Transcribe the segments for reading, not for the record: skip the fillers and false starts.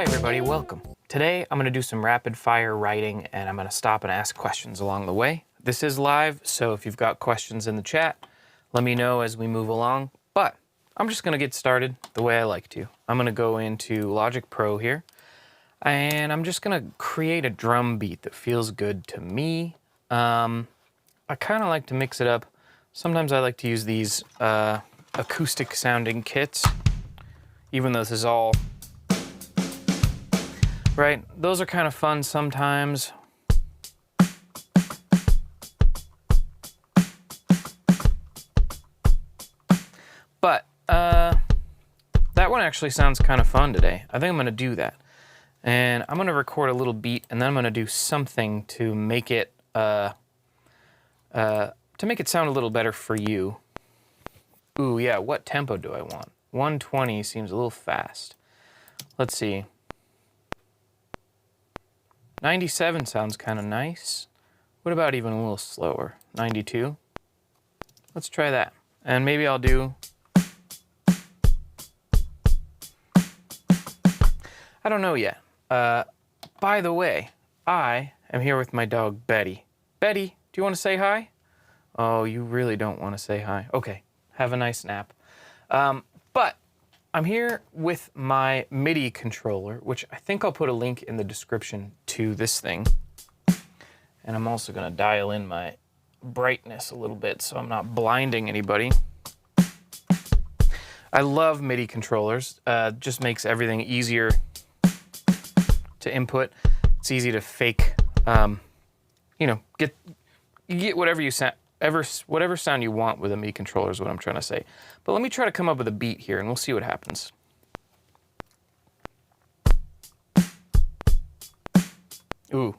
Hi everybody, welcome. Today I'm going to do some rapid fire writing and I'm going to stop and ask questions along the way. This is live, so if you've got questions in the chat, let me know as we move along. But I'm just going to get started the way I like to. I'm going to go into Logic Pro here and I'm just going to create a drum beat that feels good to me. I kind of like to mix it up. Sometimes I like to use these acoustic sounding kits, even though this is all right. Those are kind of fun sometimes. But that one actually sounds kind of fun today. I think I'm going to do that. And I'm going to record a little beat, and then I'm going to do something to make it sound a little better for you. Ooh, yeah, what tempo do I want? 120 seems a little fast. Let's see. 97 sounds kind of nice. What about even a little slower? 92? Let's try that. And maybe I'll do... I don't know yet. By the way, I am here with my dog, Betty. Betty, do you want to say hi? Oh, you really don't want to say hi. Okay, have a nice nap. But I'm here with my MIDI controller, which I think I'll put a link in the description to this thing. And I'm also going to dial in my brightness a little bit so I'm not blinding anybody. I love MIDI controllers. Just makes everything easier to input. It's easy to fake, you know, you get whatever whatever sound you want with a MIDI controller is what I'm trying to say. But let me try to come up with a beat here and we'll see what happens. Ooh,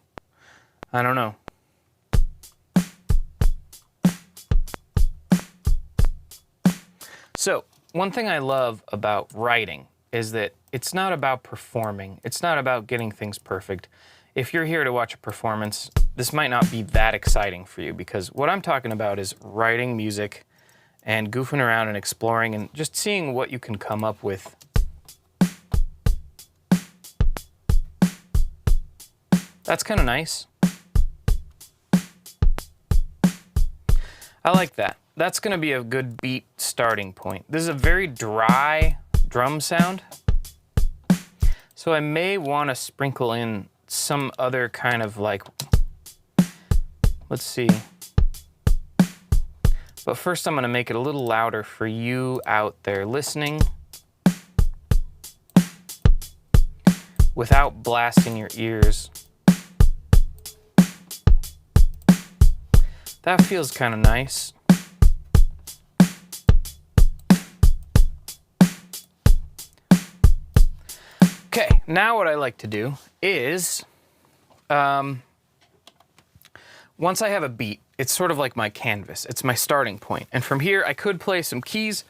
I don't know. So, one thing I love about writing is that it's not about performing. It's not about getting things perfect. If you're here to watch a performance, this might not be that exciting for you because what I'm talking about is writing music and goofing around and exploring and just seeing what you can come up with. That's kind of nice. I like that. That's going to be a good beat starting point. This is a very dry drum sound, so I may want to sprinkle in some other kind of like, let's see. But first I'm going to make it a little louder for you out there listening without blasting your ears. That feels kind of nice. Okay, now what I like to do is, once I have a beat, it's sort of like my canvas. It's my starting point. And from here, I could play some keys,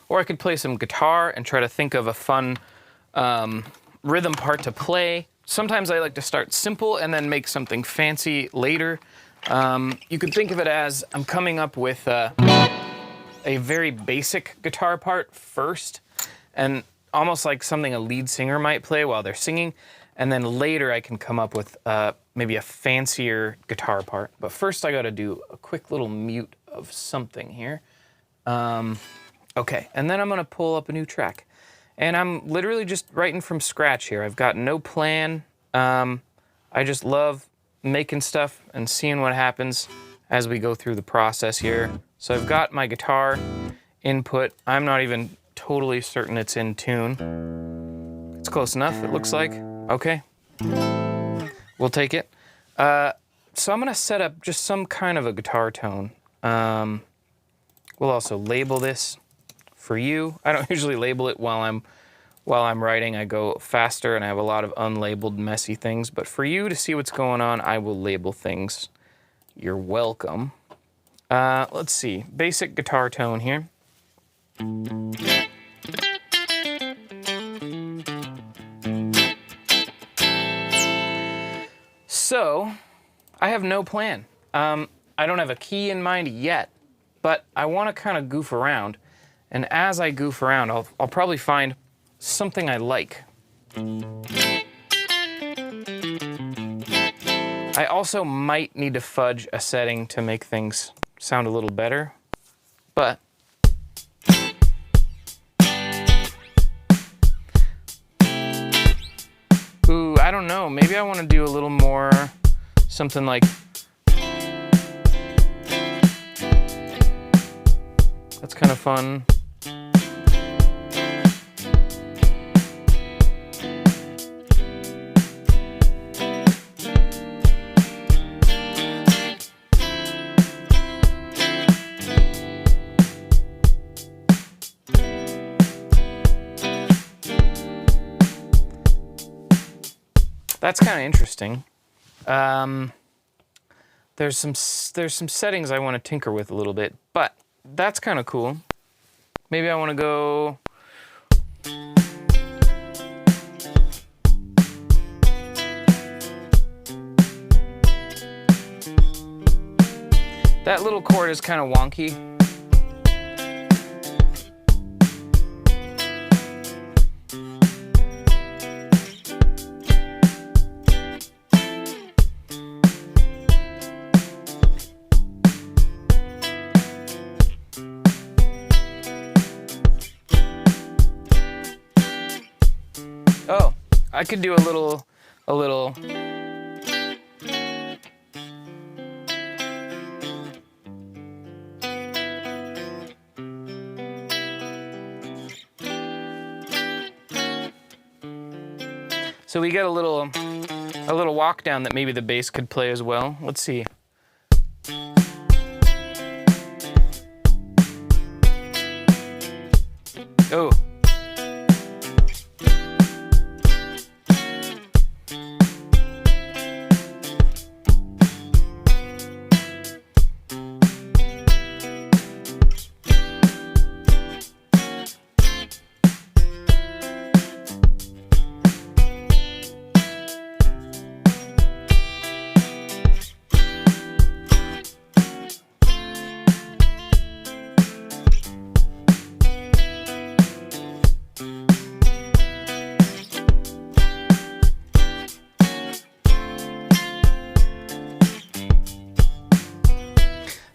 or I could play some guitar and try to think of a fun rhythm part to play. Sometimes I like to start simple and then make something fancy later. You could think of it as I'm coming up with a very basic guitar part first, and almost like something a lead singer might play while they're singing, and then later I can come up with maybe a fancier guitar part. But first I gotta do a quick little mute of something here. Okay, and then I'm gonna pull up a new track. And I'm literally just writing from scratch here. I've got no plan. I just love making stuff and seeing what happens as we go through the process here. So I've got my guitar input. I'm not even totally certain it's in tune. It's close enough, it looks like. Okay, we'll take it. So I'm gonna set up just some kind of a guitar tone. We'll also label this for you. I don't usually label it while I'm writing. I go faster and I have a lot of unlabeled messy things, but for you to see what's going on, I will label things. You're welcome. Let's see, basic guitar tone here. So, I have no plan. I don't have a key in mind yet, but I want to kind of goof around. And as I goof around, I'll probably find something I like. I also might need to fudge a setting to make things sound a little better, but ooh, I don't know. Maybe I want to do a little more something like, that's kind of fun. That's kind of interesting. There's some settings I want to tinker with a little bit, but that's kind of cool. Maybe I want to go. That little chord is kind of wonky. Oh, I could do a little. So we get a little walk down that maybe the bass could play as well. Let's see. Oh.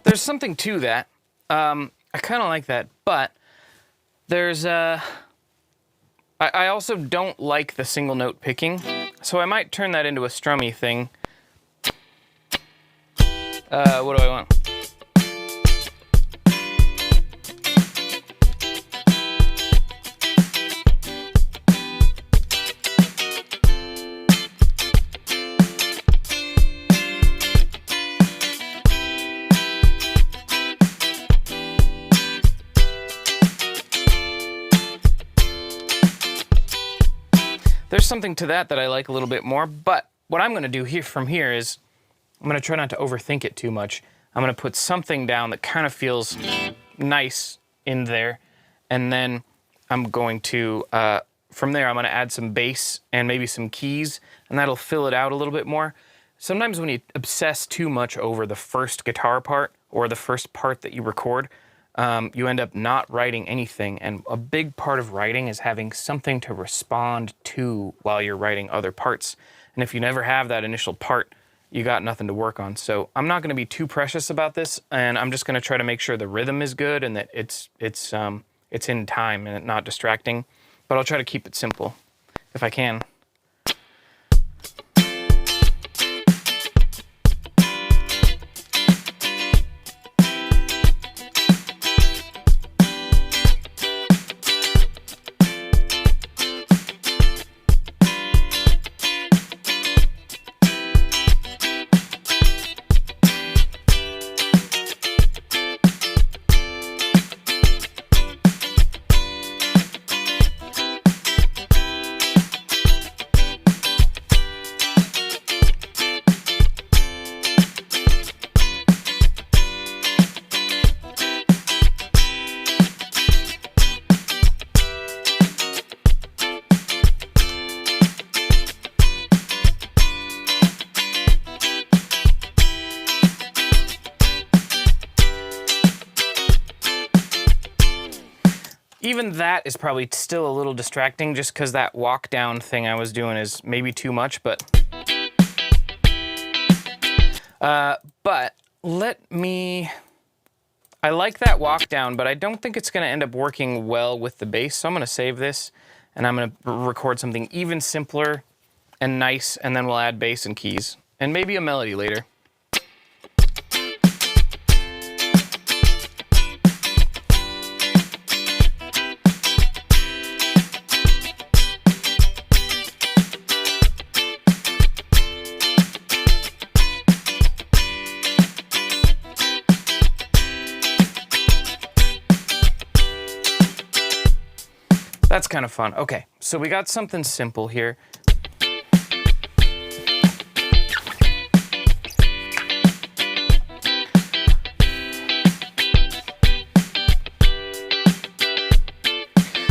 There's something to that. I kind of like that, but there's I also don't like the single note picking, so I might turn that into a strummy thing. What do I want? There's something to that I like a little bit more, but what I'm going to do here from here is I'm going to try not to overthink it too much. I'm going to put something down that kind of feels nice in there, and then I'm going to, from there, I'm going to add some bass and maybe some keys, and that'll fill it out a little bit more. Sometimes when you obsess too much over the first guitar part or the first part that you record, you end up not writing anything, and a big part of writing is having something to respond to while you're writing other parts. And if you never have that initial part, you got nothing to work on. So I'm not going to be too precious about this, and I'm just going to try to make sure the rhythm is good and that it's in time and not distracting. But I'll try to keep it simple if I can. even that is probably still a little distracting just because that walk down thing I was doing is maybe too much, but I like that walk down, but I don't think it's going to end up working well with the bass, so I'm going to save this, and I'm going to record something even simpler and nice, and then we'll add bass and keys, and maybe a melody later. That's kind of fun. Okay, so we got something simple here.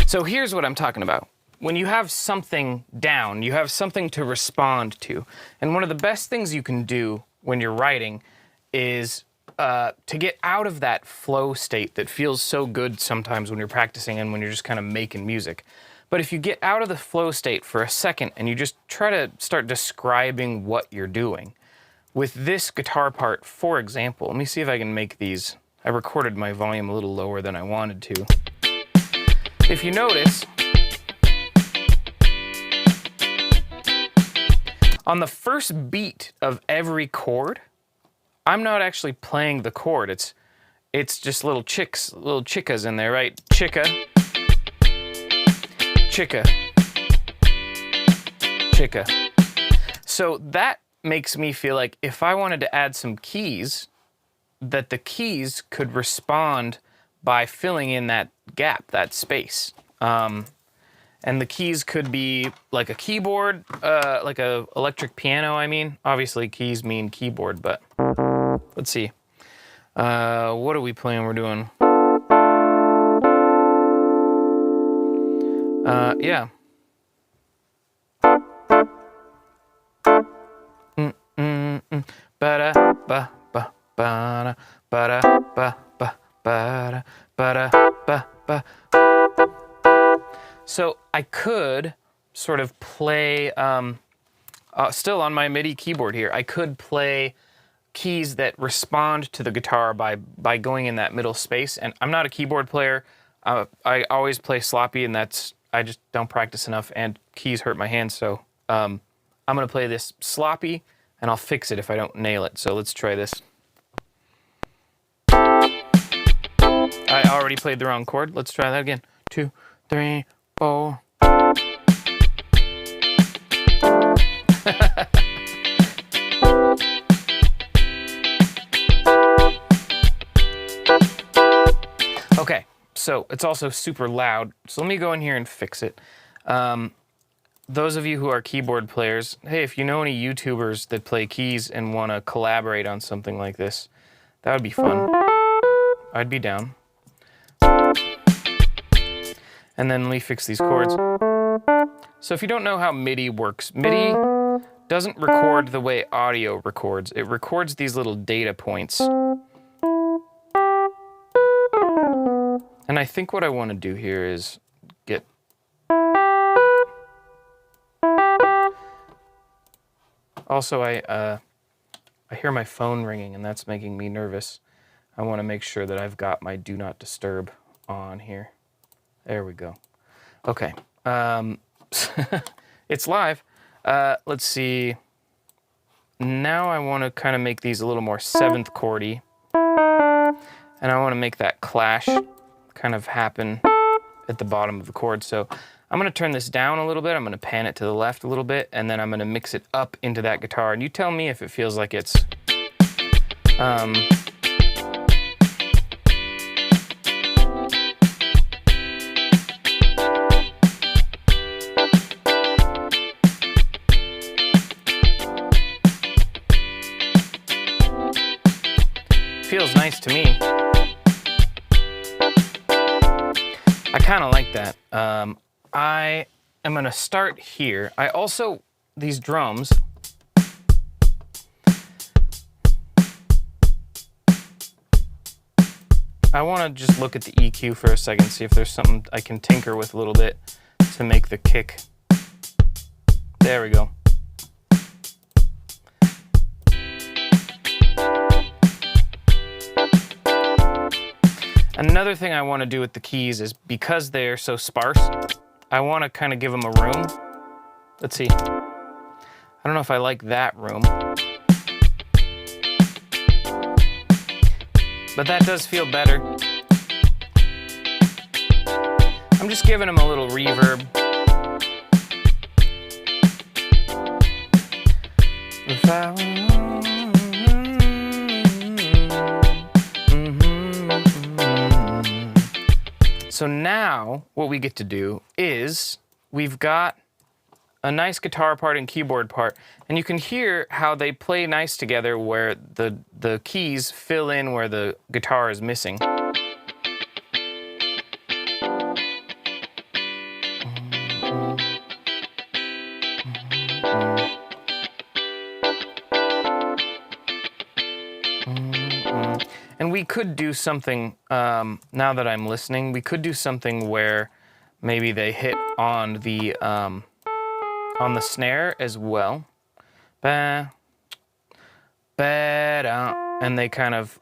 So here's what I'm talking about. When you have something down, you have something to respond to. And one of the best things you can do when you're writing is to get out of that flow state that feels so good sometimes when you're practicing and when you're just kind of making music. But if you get out of the flow state for a second and you just try to start describing what you're doing. With this guitar part, for example, let me see if I can make these. I recorded my volume a little lower than I wanted to. If you notice, on the first beat of every chord, I'm not actually playing the chord. It's just little chickas in there, right? Chicka, chicka, chicka. So that makes me feel like if I wanted to add some keys, that the keys could respond by filling in that gap, that space. And the keys could be like a keyboard, like a electric piano, I mean. Obviously keys mean keyboard, but let's see. What are we playing? We're doing. Yeah. Ba-da, ba, ba, ba-da, ba-da, ba, ba, ba-da, ba-da, ba, ba. So I could sort of play, still on my MIDI keyboard here, I could play keys that respond to the guitar by going in that middle space. And I'm not a keyboard player. I always play sloppy, and I just don't practice enough, and keys hurt my hands. So I'm gonna play this sloppy, and I'll fix it if I don't nail it. So let's try this. I already played the wrong chord. Let's try that again. 2, 3, 4. Okay, so it's also super loud. So let me go in here and fix it. Those of you who are keyboard players, hey, if you know any YouTubers that play keys and want to collaborate on something like this, that would be fun. I'd be down. And then let me fix these chords. So if you don't know how MIDI works, MIDI doesn't record the way audio records. It records these little data points. And I think what I want to do here is get... Also, I hear my phone ringing, and that's making me nervous. I want to make sure that I've got my Do Not Disturb on here. There we go. Okay. It's live. Let's see. Now I want to kind of make these a little more 7th chordy. And I want to make that clash kind of happen at the bottom of the chord. So I'm going to turn this down a little bit. I'm going to pan it to the left a little bit, and then I'm going to mix it up into that guitar. And you tell me if it feels like it's... feels nice to me. I kind of like that. I am going to start here. I also, these drums, I want to just look at the EQ for a second, see if there's something I can tinker with a little bit to make the kick. There we go. Another thing I want to do with the keys is, because they're so sparse, I want to kind of give them a room. Let's see. I don't know if I like that room. But that does feel better. I'm just giving them a little reverb. If I So now what we get to do is we've got a nice guitar part and keyboard part, and you can hear how they play nice together where the keys fill in where the guitar is missing. And we could do something, now that I'm listening, we could do something where maybe they hit on the snare as well. Ba, ba, da, and they kind of,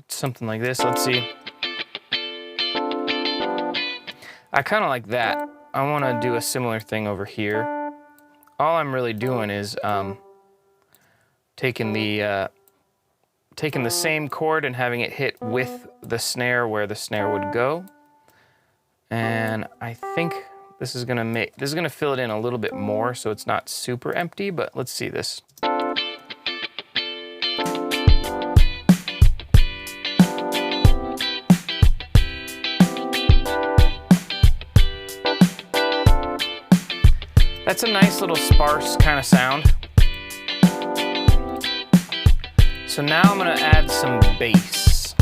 something like this, let's see. I kind of like that. I want to do a similar thing over here. All I'm really doing is taking the same chord and having it hit with the snare where the snare would go. And I think this is gonna fill it in a little bit more so it's not super empty, but let's see this. That's a nice little sparse kind of sound. So now I'm gonna add some bass.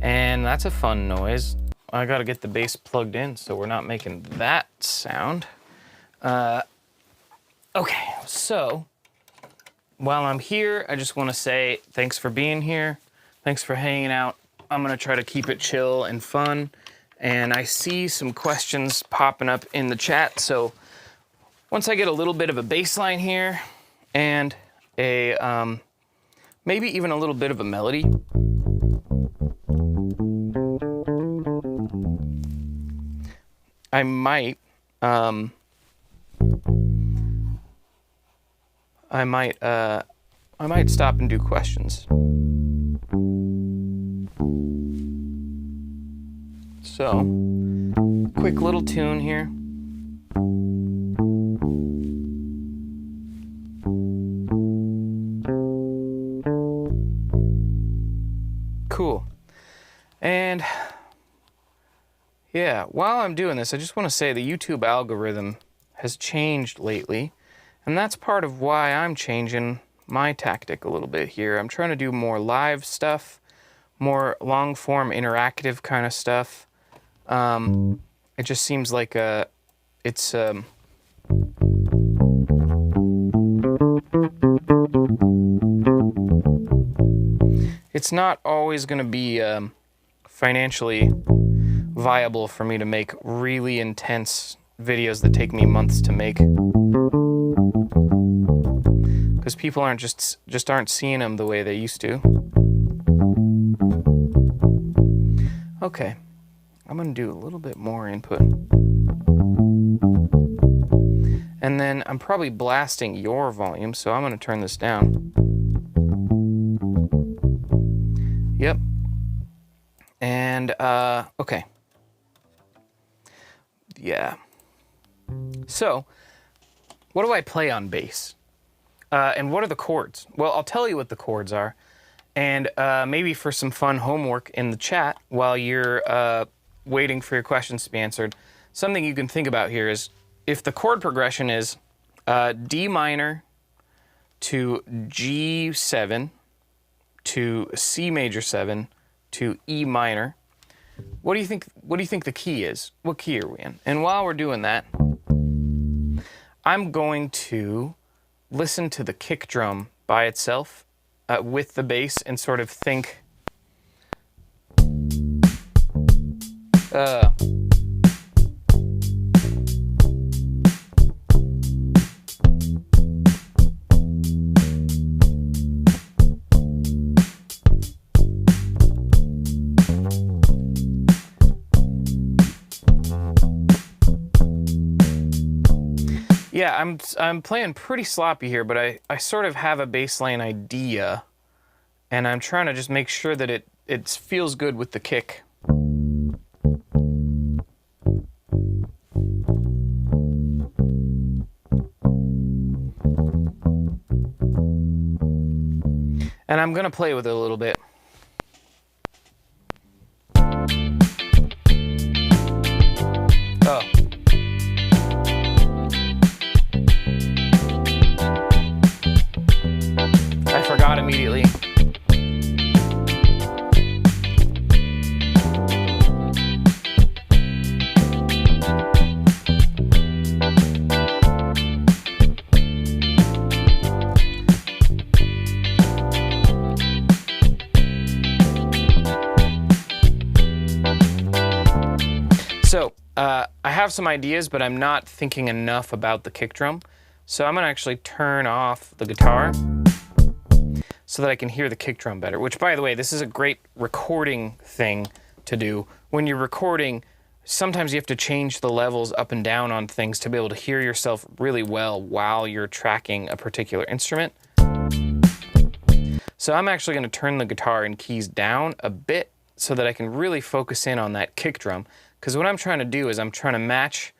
And that's a fun noise. I gotta get the bass plugged in so we're not making that sound. Okay, so while I'm here, I just wanna say thanks for being here. Thanks for hanging out. I'm gonna try to keep it chill and fun. And I see some questions popping up in the chat. So once I get a little bit of a bass line here and a, maybe even a little bit of a melody. I might stop and do questions. So, quick little tune here. Cool. And yeah, while I'm doing this, I just want to say the YouTube algorithm has changed lately, and that's part of why I'm changing my tactic a little bit here. I'm trying to do more live stuff, more long-form interactive kind of stuff. It just seems like it's not always going to be financially viable for me to make really intense videos that take me months to make, because people aren't just aren't seeing them the way they used to. Okay, I'm gonna do a little bit more input, and then I'm probably blasting your volume, so I'm gonna turn this down. Yep. And okay. Yeah. So, what do I play on bass? And what are the chords? Well, I'll tell you what the chords are. And maybe for some fun homework in the chat while you're waiting for your questions to be answered, something you can think about here is if the chord progression is D minor to G7 to C major 7 to E minor, what do you think the key is? What key are we in? And while we're doing that, I'm going to listen to the kick drum by itself with the bass and sort of think, yeah, I'm playing pretty sloppy here, but I sort of have a bass line idea, and I'm trying to just make sure that it feels good with the kick. And I'm gonna play with it a little bit. Oh. I forgot immediately. So, I have some ideas, but I'm not thinking enough about the kick drum. So I'm gonna actually turn off the guitar so that I can hear the kick drum better, which, by the way, this is a great recording thing to do. When you're recording, sometimes you have to change the levels up and down on things to be able to hear yourself really well while you're tracking a particular instrument. So I'm actually gonna turn the guitar and keys down a bit so that I can really focus in on that kick drum. Because what I'm trying to do is I'm trying to match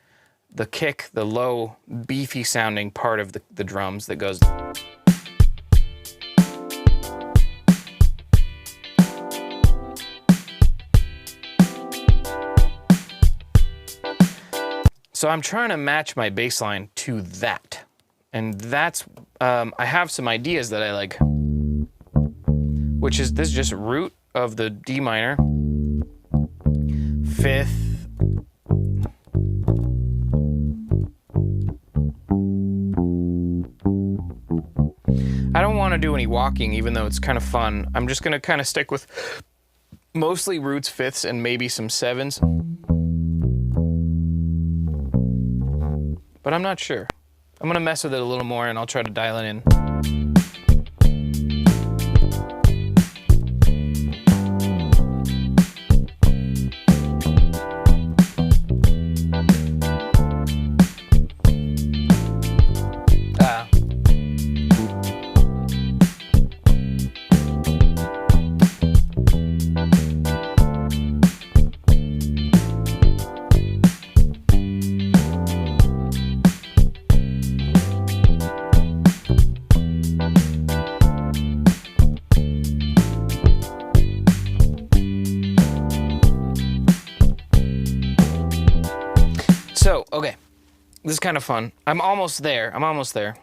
the kick, the low, beefy sounding part of the drums that goes. So I'm trying to match my bass line to that. And that's, I have some ideas that I like, which is, this is just root of the D minor, fifth, I don't want to do any walking, even though it's kind of fun. I'm just going to kind of stick with mostly roots, fifths, and maybe some sevens. But I'm not sure. I'm going to mess with it a little more, and I'll try to dial it in. So, okay, this is kind of fun. I'm almost there. I'm almost there.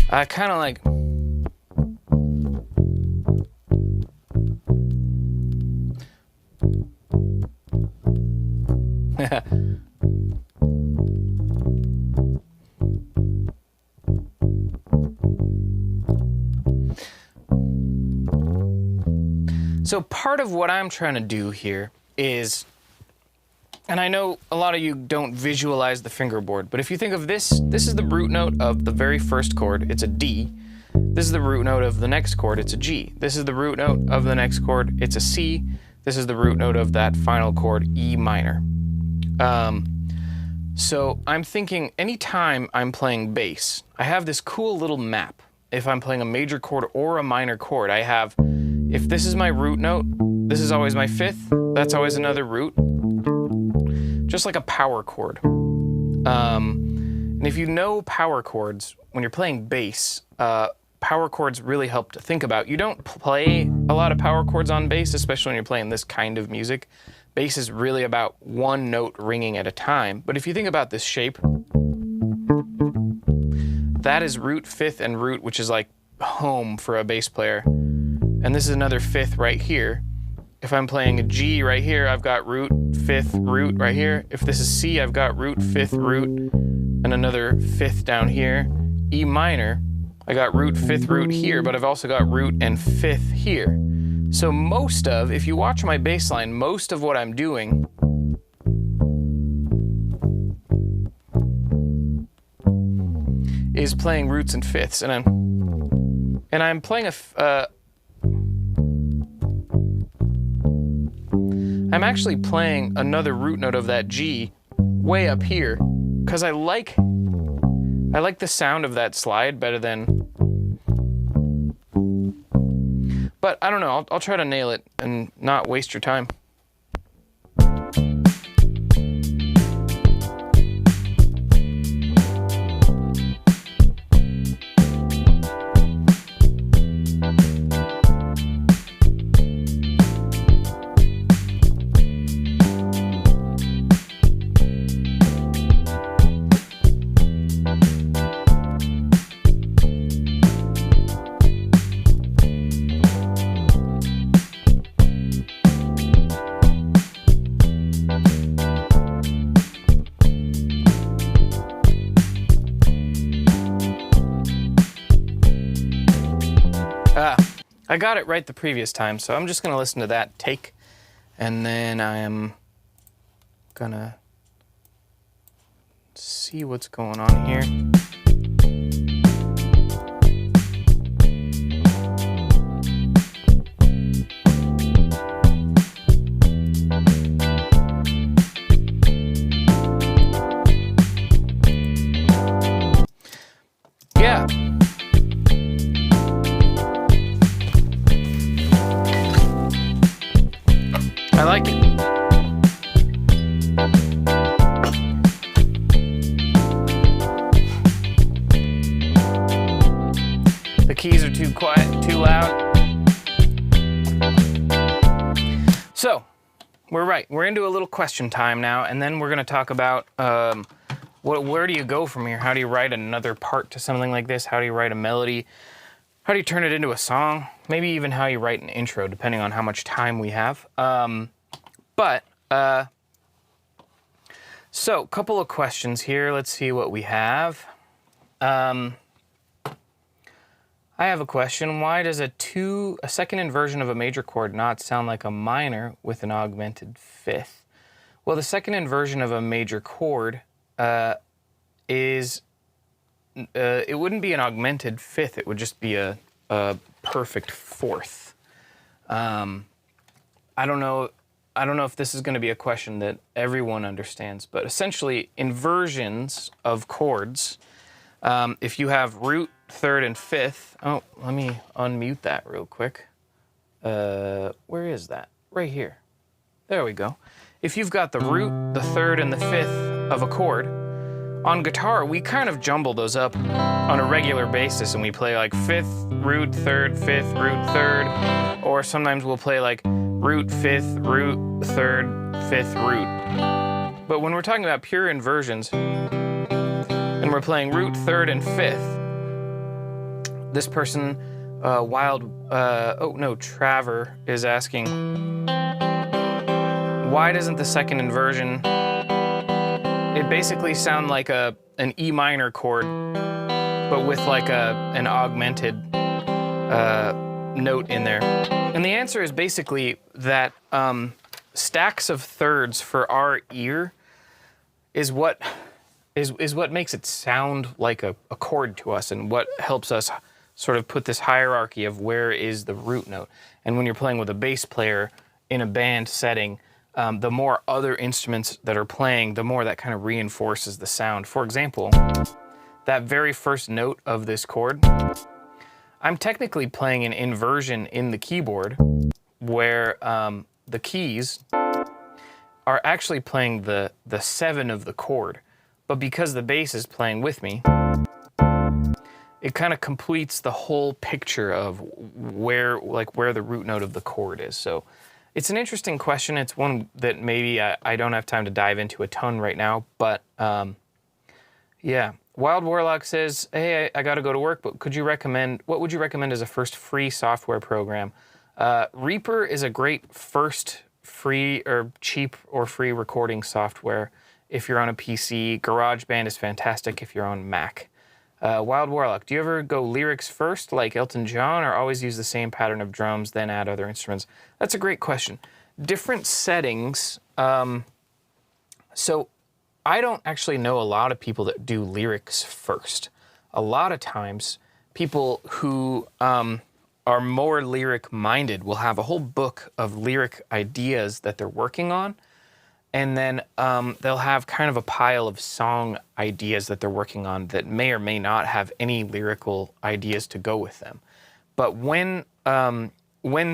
I kind of like, so part of what I'm trying to do here is, and I know a lot of you don't visualize the fingerboard, but if you think of this, this is the root note of the very first chord, it's a D. This is the root note of the next chord, it's a G. This is the root note of the next chord, it's a C. This is the root note of that final chord, E minor. So I'm thinking anytime I'm playing bass, I have this cool little map. If I'm playing a major chord or a minor chord, I have, if this is my root note, this is always my fifth, that's always another root. Just like a power chord. And if you know power chords, when you're playing bass, power chords really help to think about. You don't play a lot of power chords on bass, especially when you're playing this kind of music. Bass is really about one note ringing at a time. But if you think about this shape, that is root, fifth, and root, which is like home for a bass player. And this is another fifth right here. If I'm playing a G right here, I've got root, fifth, root right here. If this is C, I've got root, fifth, root, and another fifth down here. E minor, I got root, fifth, root here, but I've also got root and fifth here. So most of, if you watch my bass line, most of what I'm doing is playing roots and fifths, and I'm playing I'm actually playing another root note of that G way up here because I like the sound of that slide better than. But I don't know, I'll try to nail it and not waste your time. I got it right the previous time, so I'm just going to listen to that take, and then I am going to see what's going on here. Yeah. I like it. The keys are too quiet, too loud. So, we're right. We're into a little question time now, and then we're going to talk about where do you go from here? How do you write another part to something like this? How do you write a melody? How do you turn it into a song? Maybe even how you write an intro, depending on how much time we have. So, a couple of questions here. Let's see what we have. I have a question. Why does a second inversion of a major chord not sound like a minor with an augmented fifth? Well, the second inversion of a major chord it wouldn't be an augmented fifth. It would just be a perfect fourth. I don't know if this is going to be a question that everyone understands, but essentially inversions of chords, if you have root, third, and fifth. Oh, let me unmute that real quick. Where is that? Right here. There we go. If you've got the root, the third, and the fifth of a chord, on guitar, we kind of jumble those up on a regular basis, and we play like fifth, root, third, fifth, root, third, or sometimes we'll play like root, fifth, root, third, fifth, root. But when we're talking about pure inversions, and we're playing root, third, and fifth, this person, Traver, is asking, why doesn't the second inversion, it basically sound like an E minor chord, but with like an augmented note in there? And the answer is basically that stacks of thirds for our ear is what makes it sound like a chord to us, and what helps us sort of put this hierarchy of where is the root note. And when you're playing with a bass player in a band setting, the more other instruments that are playing, the more that kind of reinforces the sound. For example, that very first note of this chord, I'm technically playing an inversion in the keyboard where the keys are actually playing the 7 of the chord. But because the bass is playing with me, it kind of completes the whole picture of where the root note of the chord is. So it's an interesting question. It's one that maybe I don't have time to dive into a ton right now, but yeah. Wild Warlock says, hey, I got to go to work, but what would you recommend as a first free software program? Reaper is a great first free or cheap or free recording software if you're on a PC. GarageBand is fantastic if you're on Mac. Wild Warlock, do you ever go lyrics first like Elton John, or always use the same pattern of drums, then add other instruments? That's a great question. Different settings. So I don't actually know a lot of people that do lyrics first. A lot of times, people who are more lyric-minded will have a whole book of lyric ideas that they're working on, and then they'll have kind of a pile of song ideas that they're working on that may or may not have any lyrical ideas to go with them. But when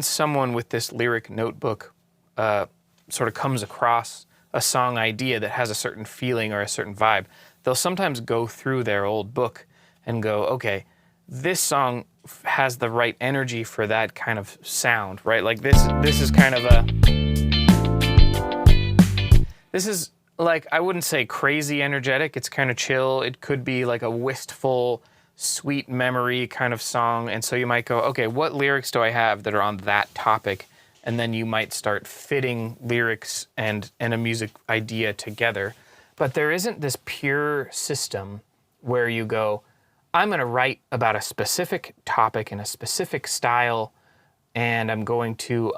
someone with this lyric notebook sort of comes across a song idea that has a certain feeling or a certain vibe, they'll sometimes go through their old book and go, okay, this song has the right energy for that kind of sound, right? Like this is kind of this is like, I wouldn't say crazy energetic, it's kind of chill. It could be like a wistful, sweet memory kind of song. And so you might go, okay, what lyrics do I have that are on that topic? And then you might start fitting lyrics and a music idea together. But there isn't this pure system where you go, I'm going to write about a specific topic in a specific style, and I'm going to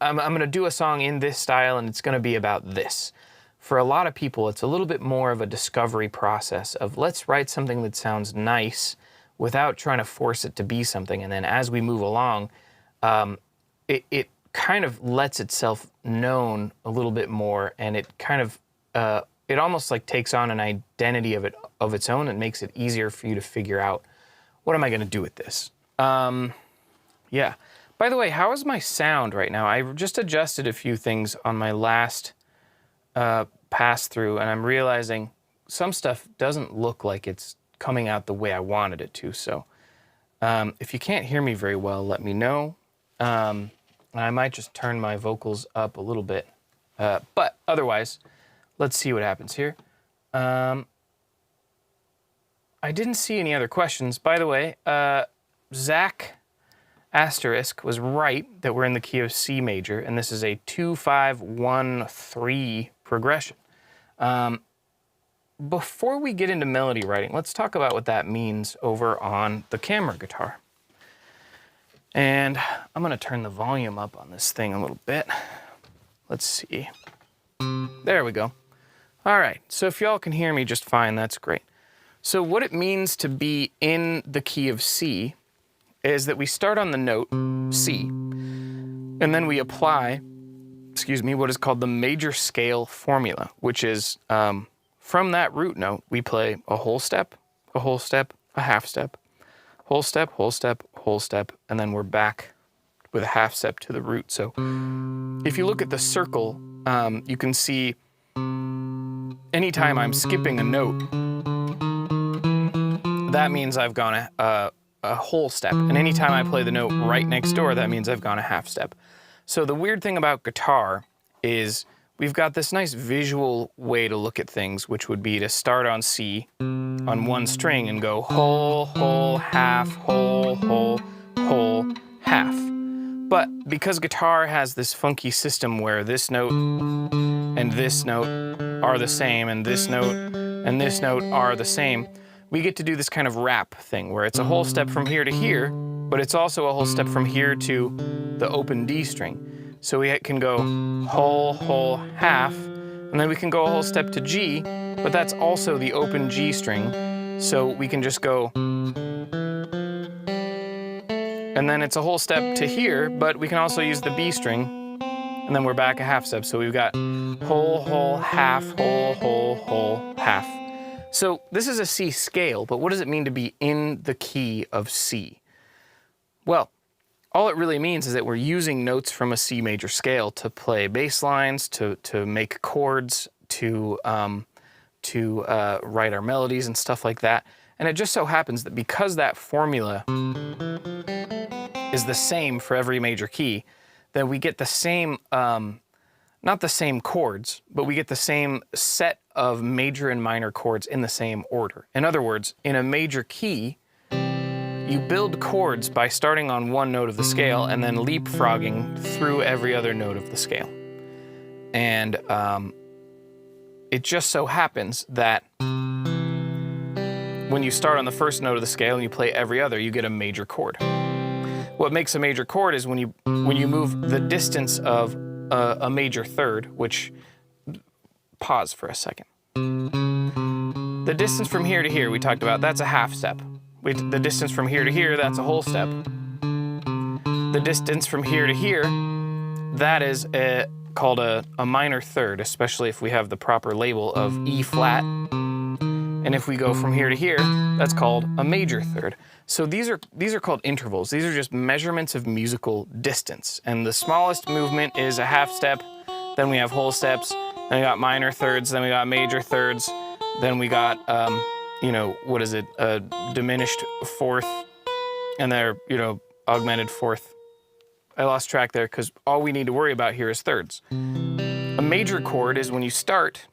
I'm going to do a song in this style, and it's going to be about this. For a lot of people, it's a little bit more of a discovery process of let's write something that sounds nice without trying to force it to be something. And then as we move along, it kind of lets itself known a little bit more, and it kind of, it almost like takes on an identity of its own and makes it easier for you to figure out, what am I going to do with this? Yeah. By the way, how is my sound right now? I just adjusted a few things on my last pass through, and I'm realizing some stuff doesn't look like it's coming out the way I wanted it to. So if you can't hear me very well, let me know. I might just turn my vocals up a little bit. But otherwise, let's see what happens here. I didn't see any other questions. By the way, Zach Asterisk was right that we're in the key of C major, and this is a 2-5-1-3 progression. Before we get into melody writing, let's talk about what that means over on the camera guitar. And I'm going to turn the volume up on this thing a little bit. Let's see. There we go. All right, so if y'all can hear me just fine, that's great. So what it means to be in the key of C is that we start on the note C, and then we apply, what is called the major scale formula, which is from that root note, we play a whole step, a whole step, a half step, whole step, whole step, whole step, and then we're back with a half step to the root. So if you look at the circle, you can see anytime I'm skipping a note, that means I've gone a whole step. And anytime I play the note right next door, that means I've gone a half step. So the weird thing about guitar is we've got this nice visual way to look at things, which would be to start on C on one string and go whole, whole, half, whole, whole, whole, half. But because guitar has this funky system where this note and this note are the same, and this note and this note are the same, we get to do this kind of rap thing where it's a whole step from here to here, but it's also a whole step from here to the open D string. So we can go whole, whole, half, and then we can go a whole step to G, but that's also the open G string. So we can just go, and then it's a whole step to here, but we can also use the B string, and then we're back a half step. So we've got whole, whole, half, whole, whole, whole, half. So this is a C scale, but what does it mean to be in the key of C? Well, all it really means is that we're using notes from a C major scale to play bass lines, to make chords, to to write our melodies and stuff like that. And it just so happens that because that formula is the same for every major key, then we get the same, not the same chords, but we get the same set of major and minor chords in the same order. In other words, in a major key, you build chords by starting on one note of the scale and then leapfrogging through every other note of the scale. And it just so happens that when you start on the first note of the scale and you play every other, you get a major chord. What makes a major chord is when you move the distance of a major third, which, pause for a second. The distance from here to here we talked about, that's a half step. The distance from here to here, that's a whole step. The distance from here to here, that is called a minor third, especially if we have the proper label of E flat. And if we go from here to here, that's called a major third. So these are called intervals. These are just measurements of musical distance. And the smallest movement is a half step, then we have whole steps, then we got minor thirds, then we got major thirds, then we got, you know, what is it, a diminished fourth, and they're, you know, augmented fourth. I lost track there because all we need to worry about here is thirds. A major chord is when you start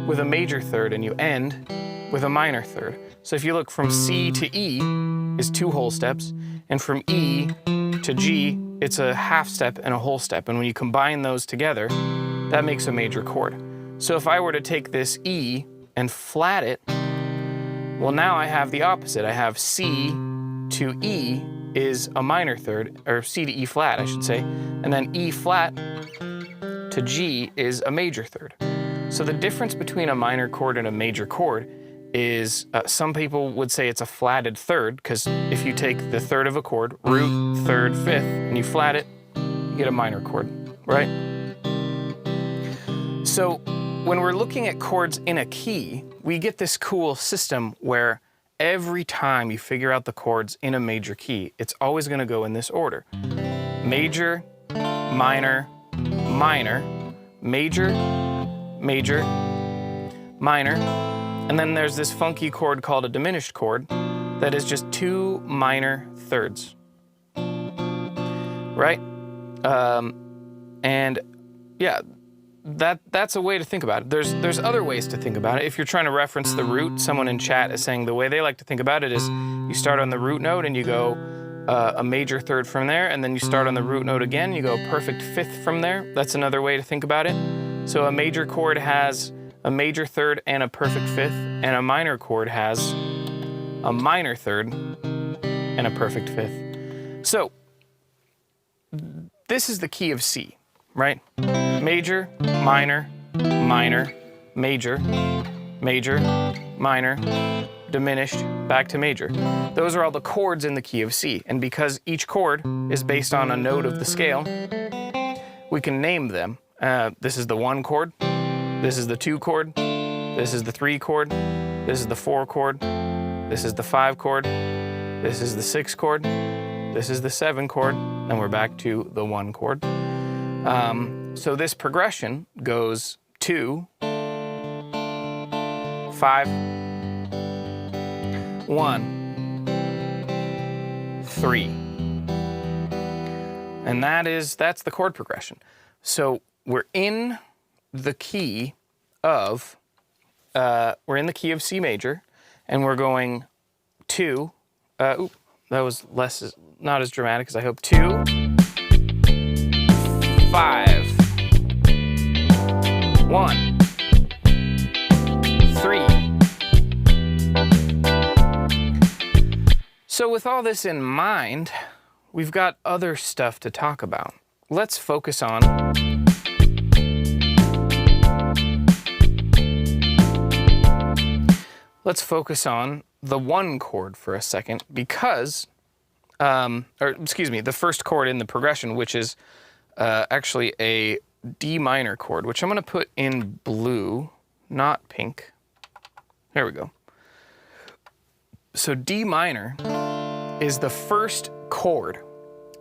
with a major third and you end with a minor third. So if you look from C to E is 2 whole steps, and from E to G, it's a half step and a whole step. And when you combine those together, that makes a major chord. So if I were to take this E and flat it, well, now I have the opposite. I have C to E is a minor third, or C to E flat, I should say, and then E flat to G is a major third. So the difference between a minor chord and a major chord is, some people would say it's a flatted third, because if you take the third of a chord, root, third, fifth, and you flat it, you get a minor chord, right? So when we're looking at chords in a key, we get this cool system where every time you figure out the chords in a major key, it's always going to go in this order. Major, minor, minor, major, major, minor, and then there's this funky chord called a diminished chord that is just 2 minor thirds, right? And yeah, that's a way to think about it. There's other ways to think about it. If you're trying to reference the root, someone in chat is saying the way they like to think about it is you start on the root note and you go a major third from there, and then you start on the root note again, you go perfect fifth from there. That's another way to think about it. So a major chord has a major third and a perfect fifth, and a minor chord has a minor third and a perfect fifth. So this is the key of C, right? Major, minor, minor, major, major, minor, diminished, back to major. Those are all the chords in the key of C. And because each chord is based on a note of the scale, we can name them. This is the 1 chord, this is the 2 chord, this is the 3 chord, this is the 4 chord, this is the 5 chord, this is the 6 chord, this is the 7 chord, and we're back to the 1 chord. So this progression goes 2, 5, 1, 3. And that's the chord progression. So we're in the key of C major, and we're going 2, that was not as dramatic as I hope, 2, 5, 1, 3. So with all this in mind, we've got other stuff to talk about. Let's focus on the 1 chord for a second, because, the first chord in the progression, which is actually a D minor chord, which I'm going to put in blue, not pink. There we go. So D minor is the first chord.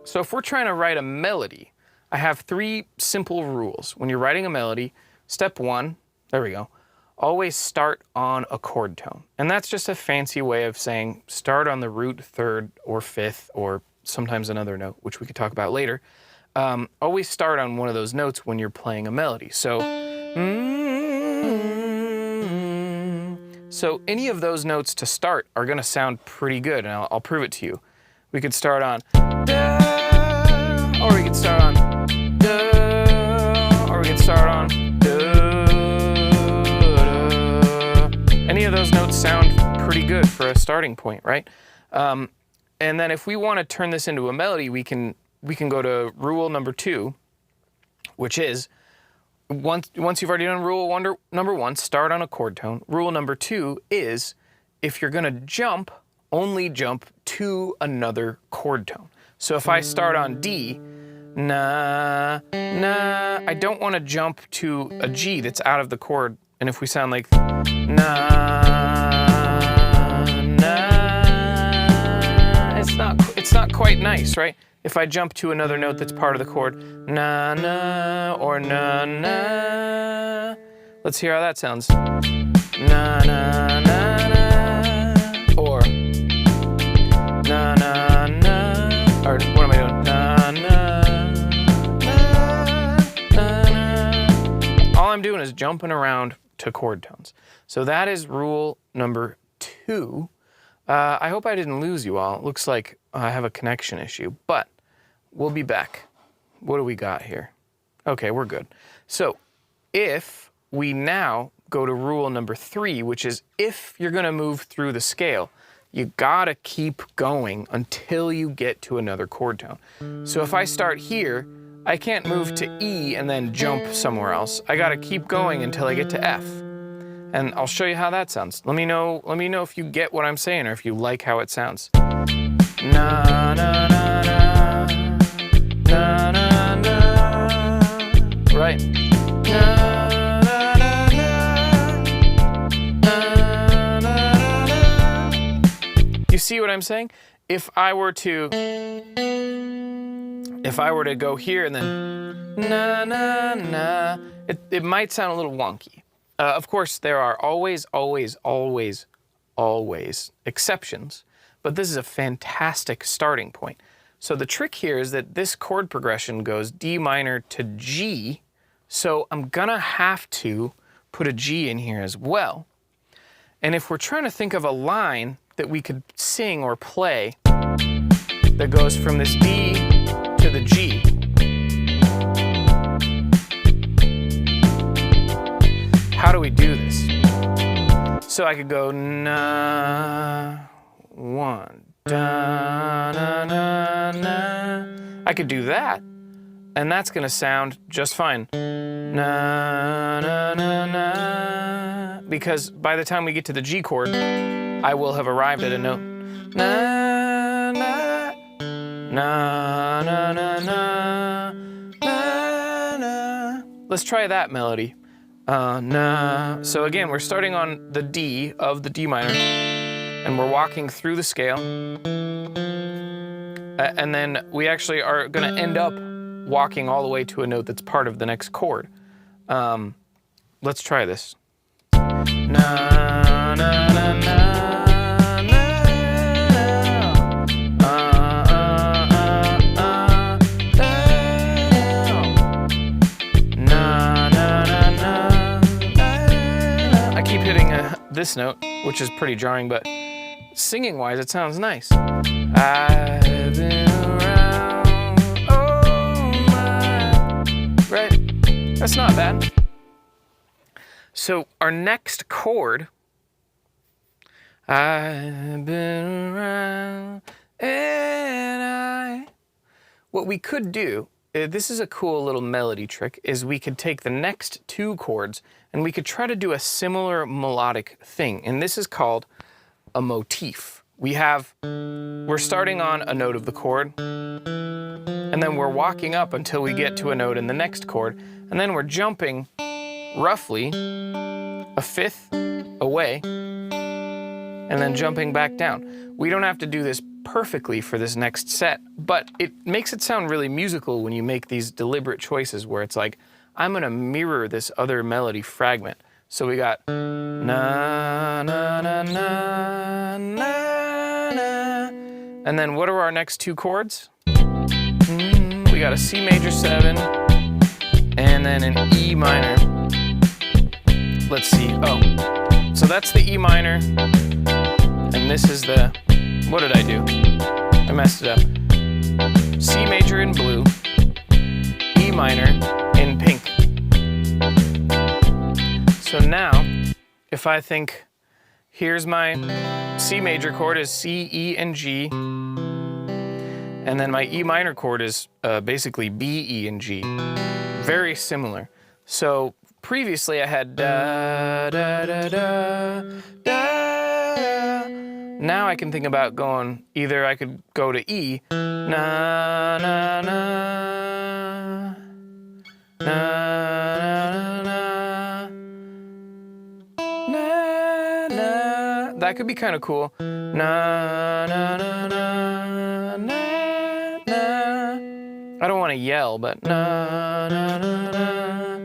So if we're trying to write a melody, I have 3 simple rules. When you're writing a melody, step 1, there we go, always start on a chord tone. And that's just a fancy way of saying start on the root third or fifth or sometimes another note, which we could talk about later. Always start on one of those notes when you're playing a melody. So any of those notes to start are going to sound pretty good, and I'll prove it to you. We could start on da, or we could start on da, or we could start on da, da. Any of those notes sound pretty good for a starting point, right? And then if we want to turn this into a melody, we can go to rule number 2, which is once you've already done rule number 1, start on a chord tone. Rule number 2 is if you're going to jump, only jump to another chord tone. So if I start on D, na, na, I don't want to jump to a G that's out of the chord. And if we sound like na, na, it's not quite nice, right? If I jump to another note that's part of the chord, na, na, or na, na. Let's hear how that sounds. Na, na, na, na, or na, na, na, or what am I doing? Na, na, na, na, na. All I'm doing is jumping around to chord tones. So that is rule number 2. I hope I didn't lose you all. It looks like I have a connection issue, but we'll be back. What do we got here? Okay, we're good. So if we now go to rule number 3, which is if you're going to move through the scale, you gotta keep going until you get to another chord tone. So if I start here, I can't move to E and then jump somewhere else. I gotta keep going until I get to F. And I'll show you how that sounds. Let me know if you get what I'm saying or if you like how it sounds. Na, na, na, na, na, na, na. Right. Na, na, na, na, na, na. You see what I'm saying? If I were to go here and then na, na, na, it might sound a little wonky. Of course, there are always exceptions, but this is a fantastic starting point. So the trick here is that this chord progression goes D minor to G, so I'm gonna have to put a G in here as well. And if we're trying to think of a line that we could sing or play that goes from this D to the G, how do we do this? So I could go na, 1, da, na, na, na. I could do that, and that's gonna sound just fine. Na, na, na, na. Because by the time we get to the G chord, I will have arrived at a note. Na, na, na, na, na, na, na, na. Let's try that melody. Na. So again, we're starting on the D of the D minor, and we're walking through the scale. And then we actually are going to end up walking all the way to a note that's part of the next chord. Let's try this. Na, na, na, na, na. This note, which is pretty jarring, but singing-wise, it sounds nice. I've been around, oh my, right? That's not bad. So our next chord, I've been around, and what we could do, this is a cool little melody trick, is we could take the next 2 chords and we could try to do a similar melodic thing. And this is called a motif. We're starting on a note of the chord, and then we're walking up until we get to a note in the next chord, and then we're jumping roughly a fifth away, and then jumping back down. We don't have to do this perfectly for this next set, but it makes it sound really musical when you make these deliberate choices where it's like, I'm gonna mirror this other melody fragment. So we got na, na, na, na, na, na. And then what are our next two chords? We got a C major 7 and then an E minor. Let's see. Oh, so that's the E minor. And this is the, what did I do? I messed it up. C major in blue, E minor in pink. So now, if I think, here's my C major chord is C, E, and G, and then my E minor chord is basically B, E, and G. Very similar. So previously I had da, da, da, da, da. Now I can think about going, either I could go to E, na, na, na, na, na, na, na, na. That could be kind of cool. Na, na, na, na, na, na. I don't want to yell, but na, na, na, na,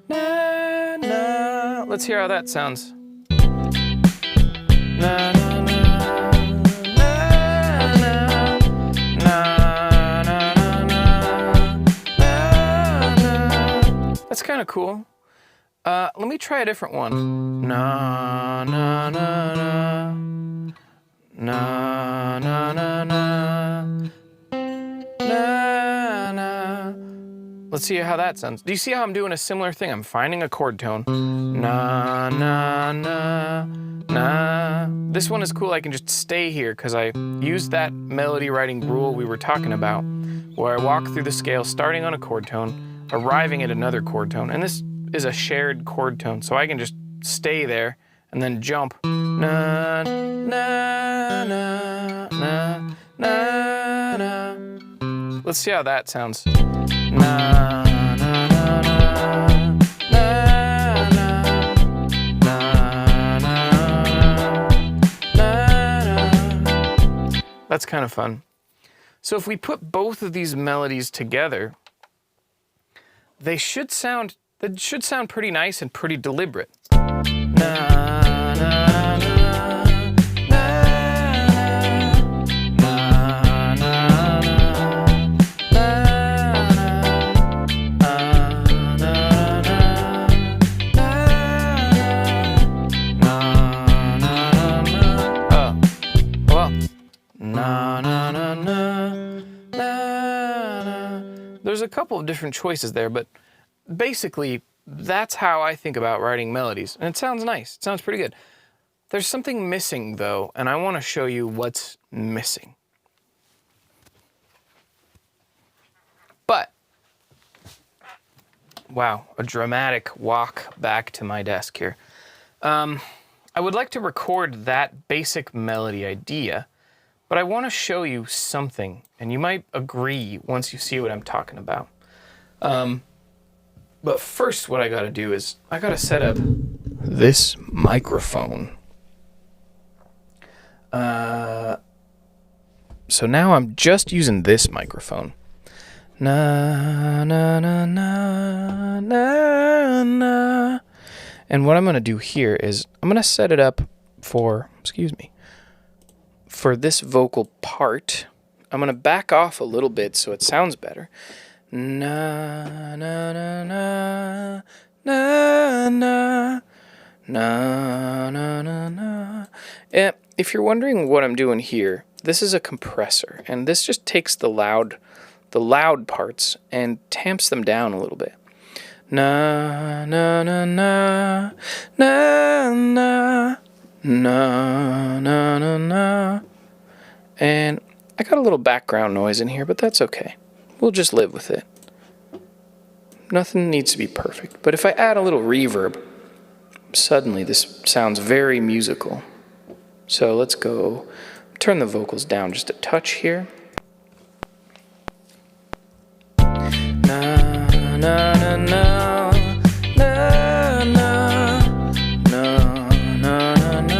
na, na. Let's hear how that sounds. Na, na, na. That's kind of cool. Let me try a different one. Na na na na na na na na na na. Let's see how that sounds. Do you see how I'm doing a similar thing? I'm finding a chord tone. Na na na na. This one is cool. I can just stay here because I used that melody writing rule we were talking about, where I walk through the scale starting on a chord tone, arriving at another chord tone, and this is a shared chord tone, so I can just stay there and then jump. Na, na, na, na, na, na. Let's see how that sounds. Na, na, na, na, na, na, na, na, na. That's kind of fun. So if we put both of these melodies together, they should sound pretty nice and pretty deliberate. Na, na, na, na, na, na, there's a couple of different choices there, but basically, that's how I think about writing melodies. And it sounds nice. It sounds pretty good. There's something missing, though, and I want to show you what's missing. But, wow, a dramatic walk back to my desk here. I would like to record that basic melody idea, but I want to show you something, and you might agree once you see what I'm talking about. But first, what I gotta do is I gotta set up this microphone. So now I'm just using this microphone. Na na na na na na. And what I'm gonna do here is I'm gonna set it up for, for this vocal part. I'm gonna back off a little bit so it sounds better. Na na na na na na na na na na. If you're wondering what I'm doing here, this is a compressor, and this just takes the loud parts and tamps them down a little bit. Na na na na na na na na na na. And I got a little background noise in here, but that's okay. We'll just live with it. Nothing needs to be perfect, but if I add a little reverb, suddenly this sounds very musical. So let's go turn the vocals down just a touch here. Na na na na na na na na na na na.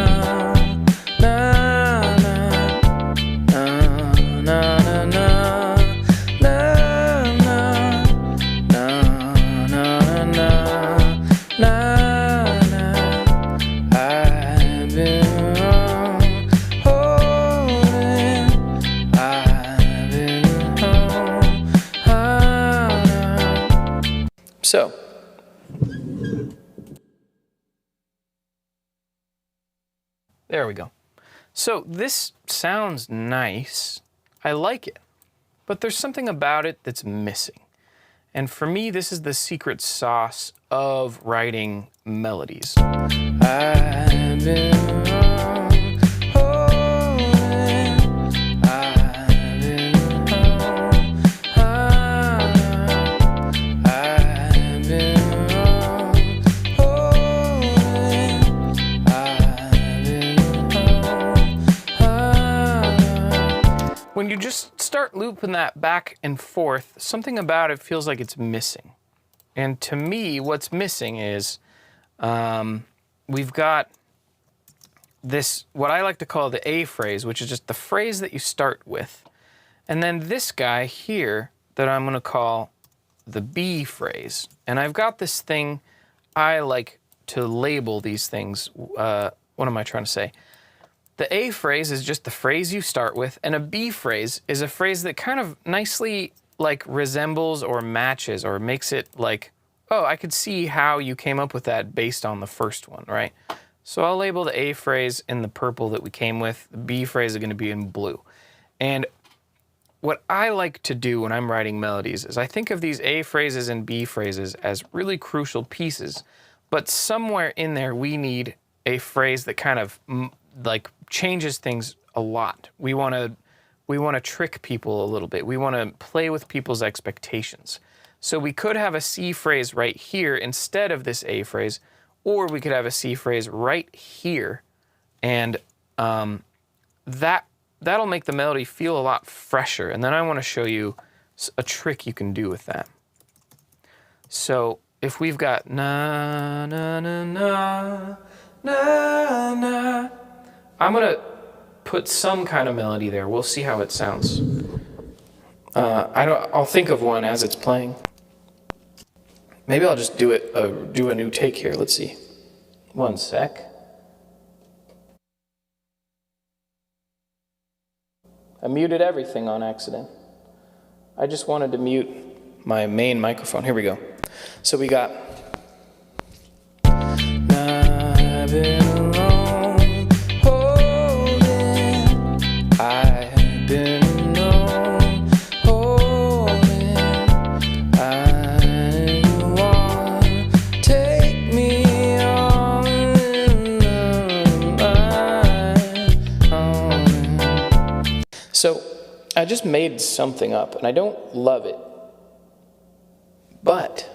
So this sounds nice. I like it, but there's something about it that's missing. And for me, this is the secret sauce of writing melodies. I've been when you just start looping that back and forth, something about it feels like it's missing. And to me, what's missing is we've got this, what I like to call the A phrase, which is just the phrase that you start with. And then this guy here that I'm going to call the B phrase. And I've got this thing, I like to label these things. What am I trying to say? The A phrase is just the phrase you start with, and a B phrase is a phrase that kind of nicely like resembles or matches or makes it like, oh, I could see how you came up with that based on the first one, right? So I'll label the A phrase in the purple that we came with. The B phrase is going to be in blue. And what I like to do when I'm writing melodies is I think of these A phrases and B phrases as really crucial pieces, but somewhere in there we need a phrase that kind of like changes things a lot. We want to trick people a little bit. We want to play with people's expectations. So we could have a C phrase right here instead of this A phrase, or we could have a C phrase right here, and that'll make the melody feel a lot fresher. And then I want to show you a trick you can do with that. So if we've got na na na na na na, I'm gonna put some kind of melody there. We'll see how it sounds. I'll think of one as it's playing. Maybe I'll just do a new take here. Let's see. One sec. I muted everything on accident. I just wanted to mute my main microphone. Here we go. So we got. I've been alone, holding. I've been alone, holding. I want take me on the. So I just made something up, and I don't love it, but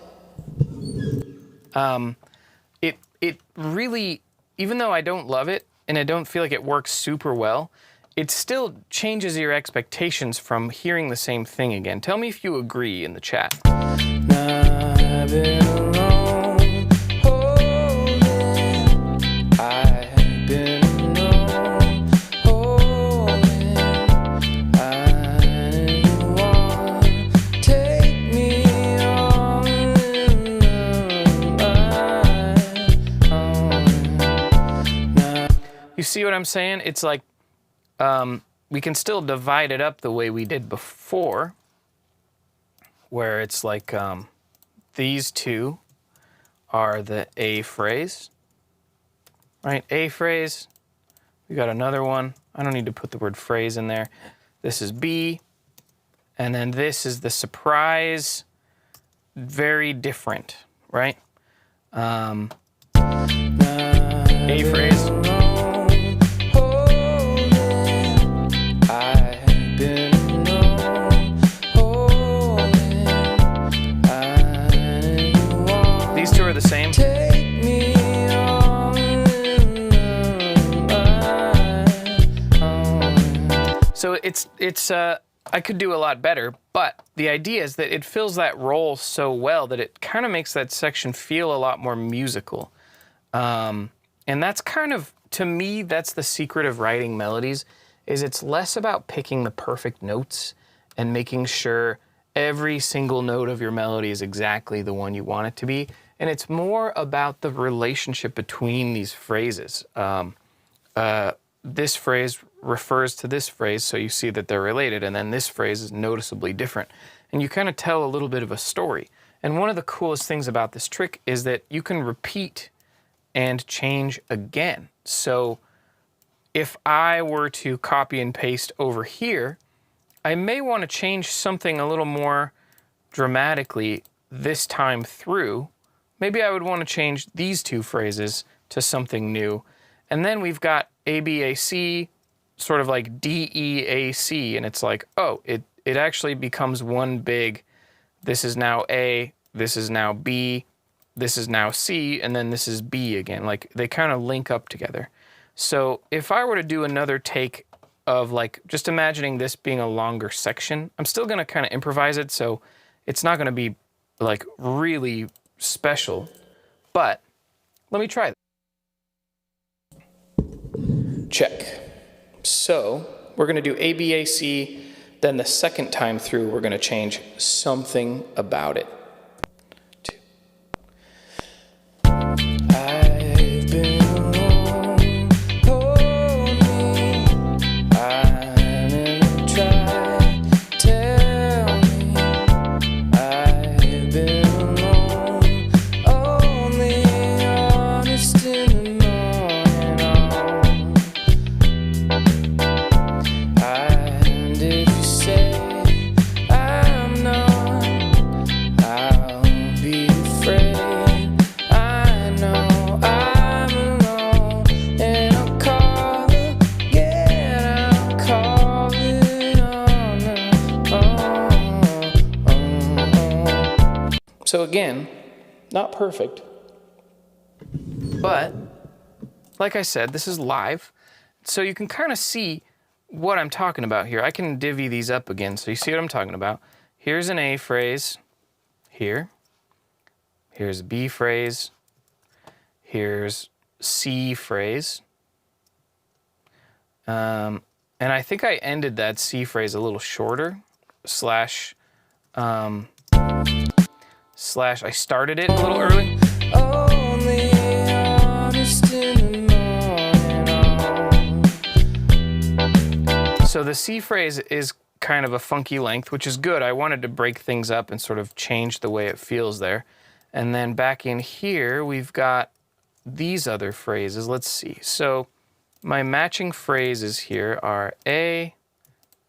it really, even though I don't love it and I don't feel like it works super well, it still changes your expectations from hearing the same thing again. Tell me if you agree in the chat. I've been alone, holding. I've been alone, holding. I want take me on. You see what I'm saying? It's like we can still divide it up the way we did before, where it's like these two are the A phrase, right? A phrase. We got another one. I don't need to put the word phrase in there. This is B, and then this is the surprise. Very different, right? A phrase. These two are the same. So it's I could do a lot better, but the idea is that it fills that role so well that it kind of makes that section feel a lot more musical. And that's kind of, to me, that's the secret of writing melodies, is it's less about picking the perfect notes and making sure every single note of your melody is exactly the one you want it to be. And it's more about the relationship between these phrases. This phrase refers to this phrase, so you see that they're related, and then this phrase is noticeably different. And you kind of tell a little bit of a story. And one of the coolest things about this trick is that you can repeat and change again. So if I were to copy and paste over here, I may want to change something a little more dramatically this time through. Maybe I would want to change these two phrases to something new. And then we've got A, B, A, C, sort of like D, E, A, C, and it's like, oh, it actually becomes one big, this is now A, this is now B, this is now C, and then this is B again. Like, they kind of link up together. So if I were to do another take of, like, just imagining this being a longer section, I'm still going to kind of improvise it, so it's not going to be, like, really special, but let me try. Check. So we're going to do A, B, A, C, then the second time through we're going to change something about it. I've been alone, hold me, I'm in a try, tell me, I've been alone, only honest in the So again, not perfect, but like I said, this is live, so you can kind of see what I'm talking about here. I can divvy these up again, so you see what I'm talking about. Here's an A phrase here, here's a B phrase, here's C phrase, and I think I ended that C phrase a little shorter, slash I started it a little early. Only honest in the morning. So the C phrase is kind of a funky length, which is good. I wanted to break things up and sort of change the way it feels there. And then back in here, we've got these other phrases. Let's see. So my matching phrases here are A,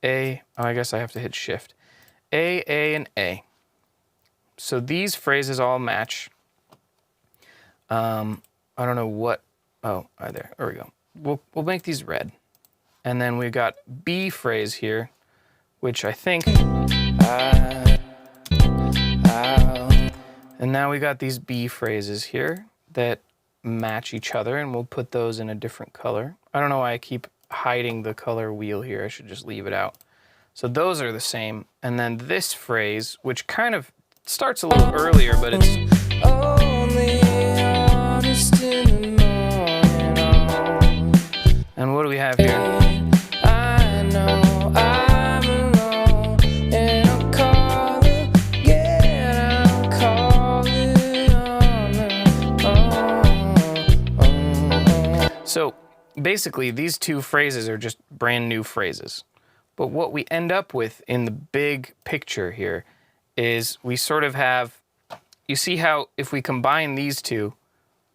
oh, I guess I have to hit Shift. A, and A. So these phrases all match. I don't know what, oh, there we go. We'll make these red. And then we've got B phrase here, which I think, and now we got these B phrases here that match each other, and we'll put those in a different color. I don't know why I keep hiding the color wheel here. I should just leave it out. So those are the same. And then this phrase, which kind of starts a little earlier, but it's only honest in the morning. And what do we have here? I know I'm alone, and I'll call again, I'll call it on. So basically, these two phrases are just brand new phrases. But what we end up with in the big picture here is we sort of have, you see how if we combine these two,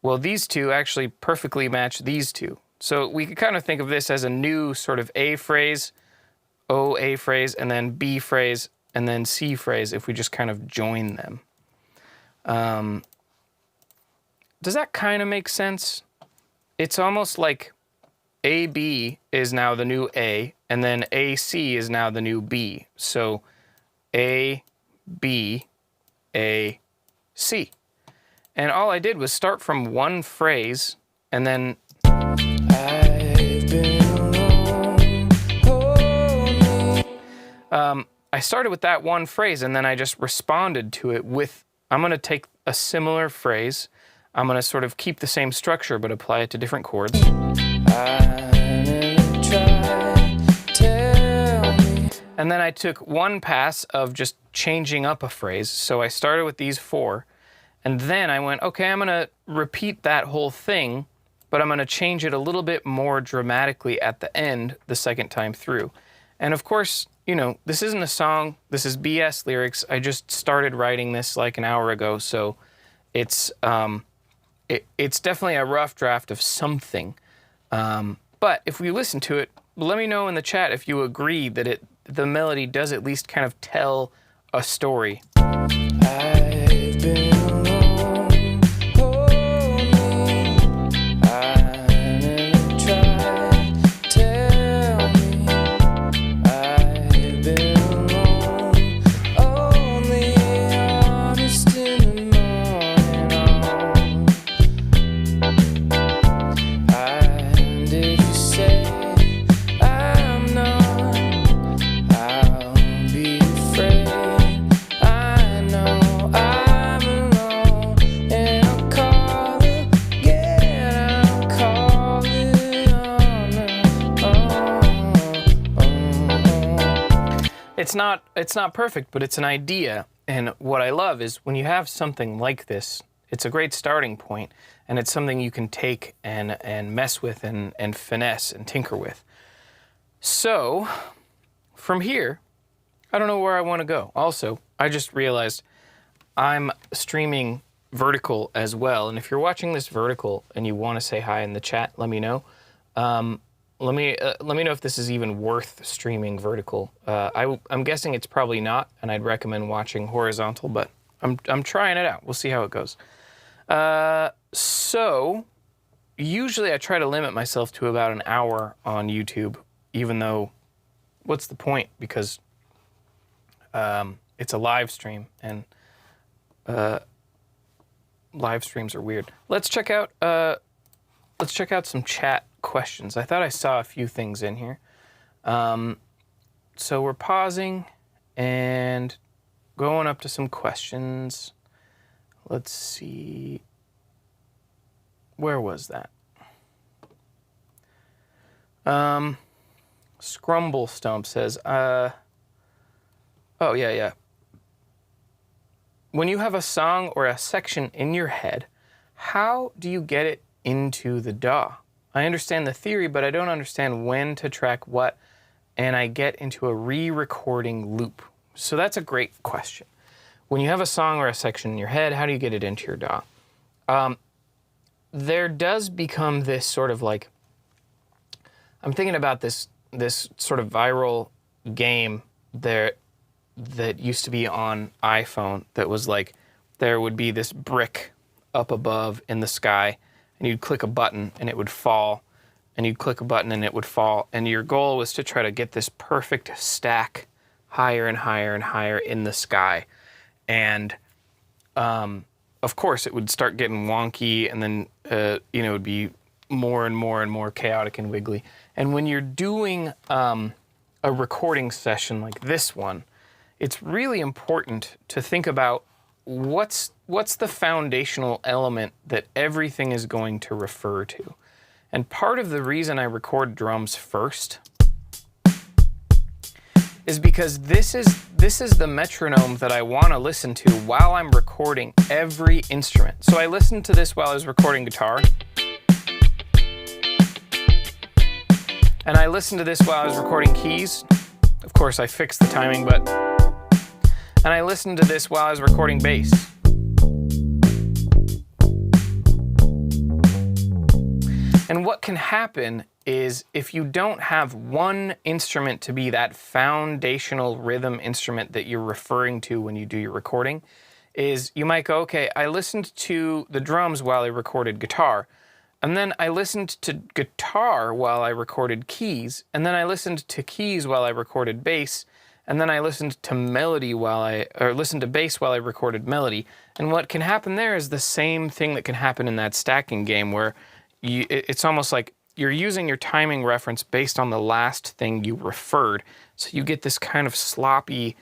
well, these two actually perfectly match these two. So we could kind of think of this as a new sort of A phrase, O, A phrase, and then B phrase, and then C phrase if we just kind of join them. Does that kind of make sense? It's almost like AB is now the new A, and then AC is now the new B. So A, B, A, C. And all I did was start from one phrase, and then I've been alone, hold me. I started with that one phrase, and then I just responded to it with, I'm going to take a similar phrase, I'm going to sort of keep the same structure, but apply it to different chords. And then I took one pass of just changing up a phrase. So I started with these four, and then I went, okay, I'm going to repeat that whole thing, but I'm going to change it a little bit more dramatically at the end the second time through. And of course, you know, this isn't a song, this is BS lyrics. I just started writing this like an hour ago, so it's definitely a rough draft of something. But But if we listen to it, let me know in the chat if you agree that the melody does at least kind of tell a story. I've been alone, lonely, I never tried, tell me. I've been alone, only honest in the morning. And if you say I'm not, I'll be afraid. I know I'm alone, and I'll call again. I'll call it on. It's not perfect, but it's an idea. And what I love is when you have something like this, it's a great starting point, and it's something you can take and mess with and finesse and tinker with. So from here, I don't know where I want to go. Also, I just realized I'm streaming vertical as well. And if you're watching this vertical and you want to say hi in the chat, let me know. Let me know if this is even worth streaming vertical. I'm guessing it's probably not, and I'd recommend watching horizontal, but I'm trying it out. We'll see how it goes. So usually I try to limit myself to about an hour on YouTube, even though what's the point? Because it's a live stream, and live streams are weird. Let's check out some chat questions. I thought I saw a few things in here. So we're pausing and going up to some questions. Let's see. Where was that? Scrumble Stump says, oh, yeah. When you have a song or a section in your head, how do you get it into the DAW? I understand the theory, but I don't understand when to track what, and I get into a re-recording loop. So that's a great question. When you have a song or a section in your head, how do you get it into your DAW? There does become this sort of like, I'm thinking about this sort of viral game there that used to be on iPhone that was like, there would be this brick up above in the sky, and you'd click a button and it would fall, and you'd click a button and it would fall, and your goal was to try to get this perfect stack higher and higher and higher in the sky. And of course it would start getting wonky, and then it would be more and more and more chaotic and wiggly. And when you're doing a recording session like this one, it's really important to think about what's the foundational element that everything is going to refer to. And part of the reason I record drums first is because this is the metronome that I want to listen to while I'm recording every instrument. So I listened to this while I was recording guitar. And I listened to this while I was recording keys. Of course, I fixed the timing, but... And I listened to this while I was recording bass. And what can happen is if you don't have one instrument to be that foundational rhythm instrument that you're referring to when you do your recording, is you might go, okay, I listened to the drums while I recorded guitar, and then I listened to guitar while I recorded keys, and then I listened to keys while I recorded bass, and then I listened to listened to bass while I recorded melody. And what can happen there is the same thing that can happen in that stacking game, where it's almost like you're using your timing reference based on the last thing you referred. So you get this kind of sloppy,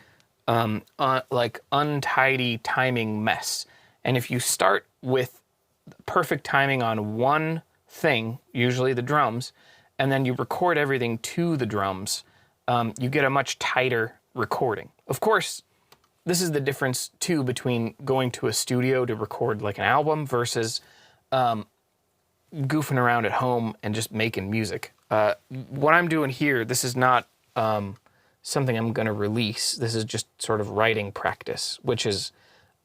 like untidy timing mess. And if you start with perfect timing on one thing, usually the drums, and then you record everything to the drums, you get a much tighter recording. Of course, this is the difference too between going to a studio to record like an album versus goofing around at home and just making music. What I'm doing here, this is not something I'm going to release. This is just sort of writing practice, which is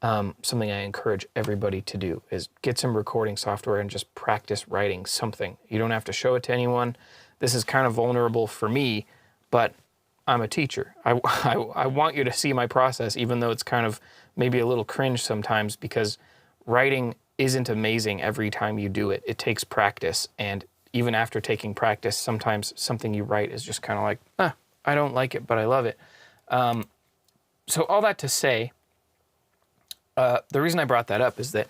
something I encourage everybody to do, is get some recording software and just practice writing something. You don't have to show it to anyone, this is kind of vulnerable for me, but I'm a teacher. I want you to see my process, even though it's kind of maybe a little cringe sometimes, because writing isn't amazing every time you do it. It takes practice, and even after taking practice, sometimes something you write is just kind of like, I don't like it, but I love it. So all that to say, the reason I brought that up is that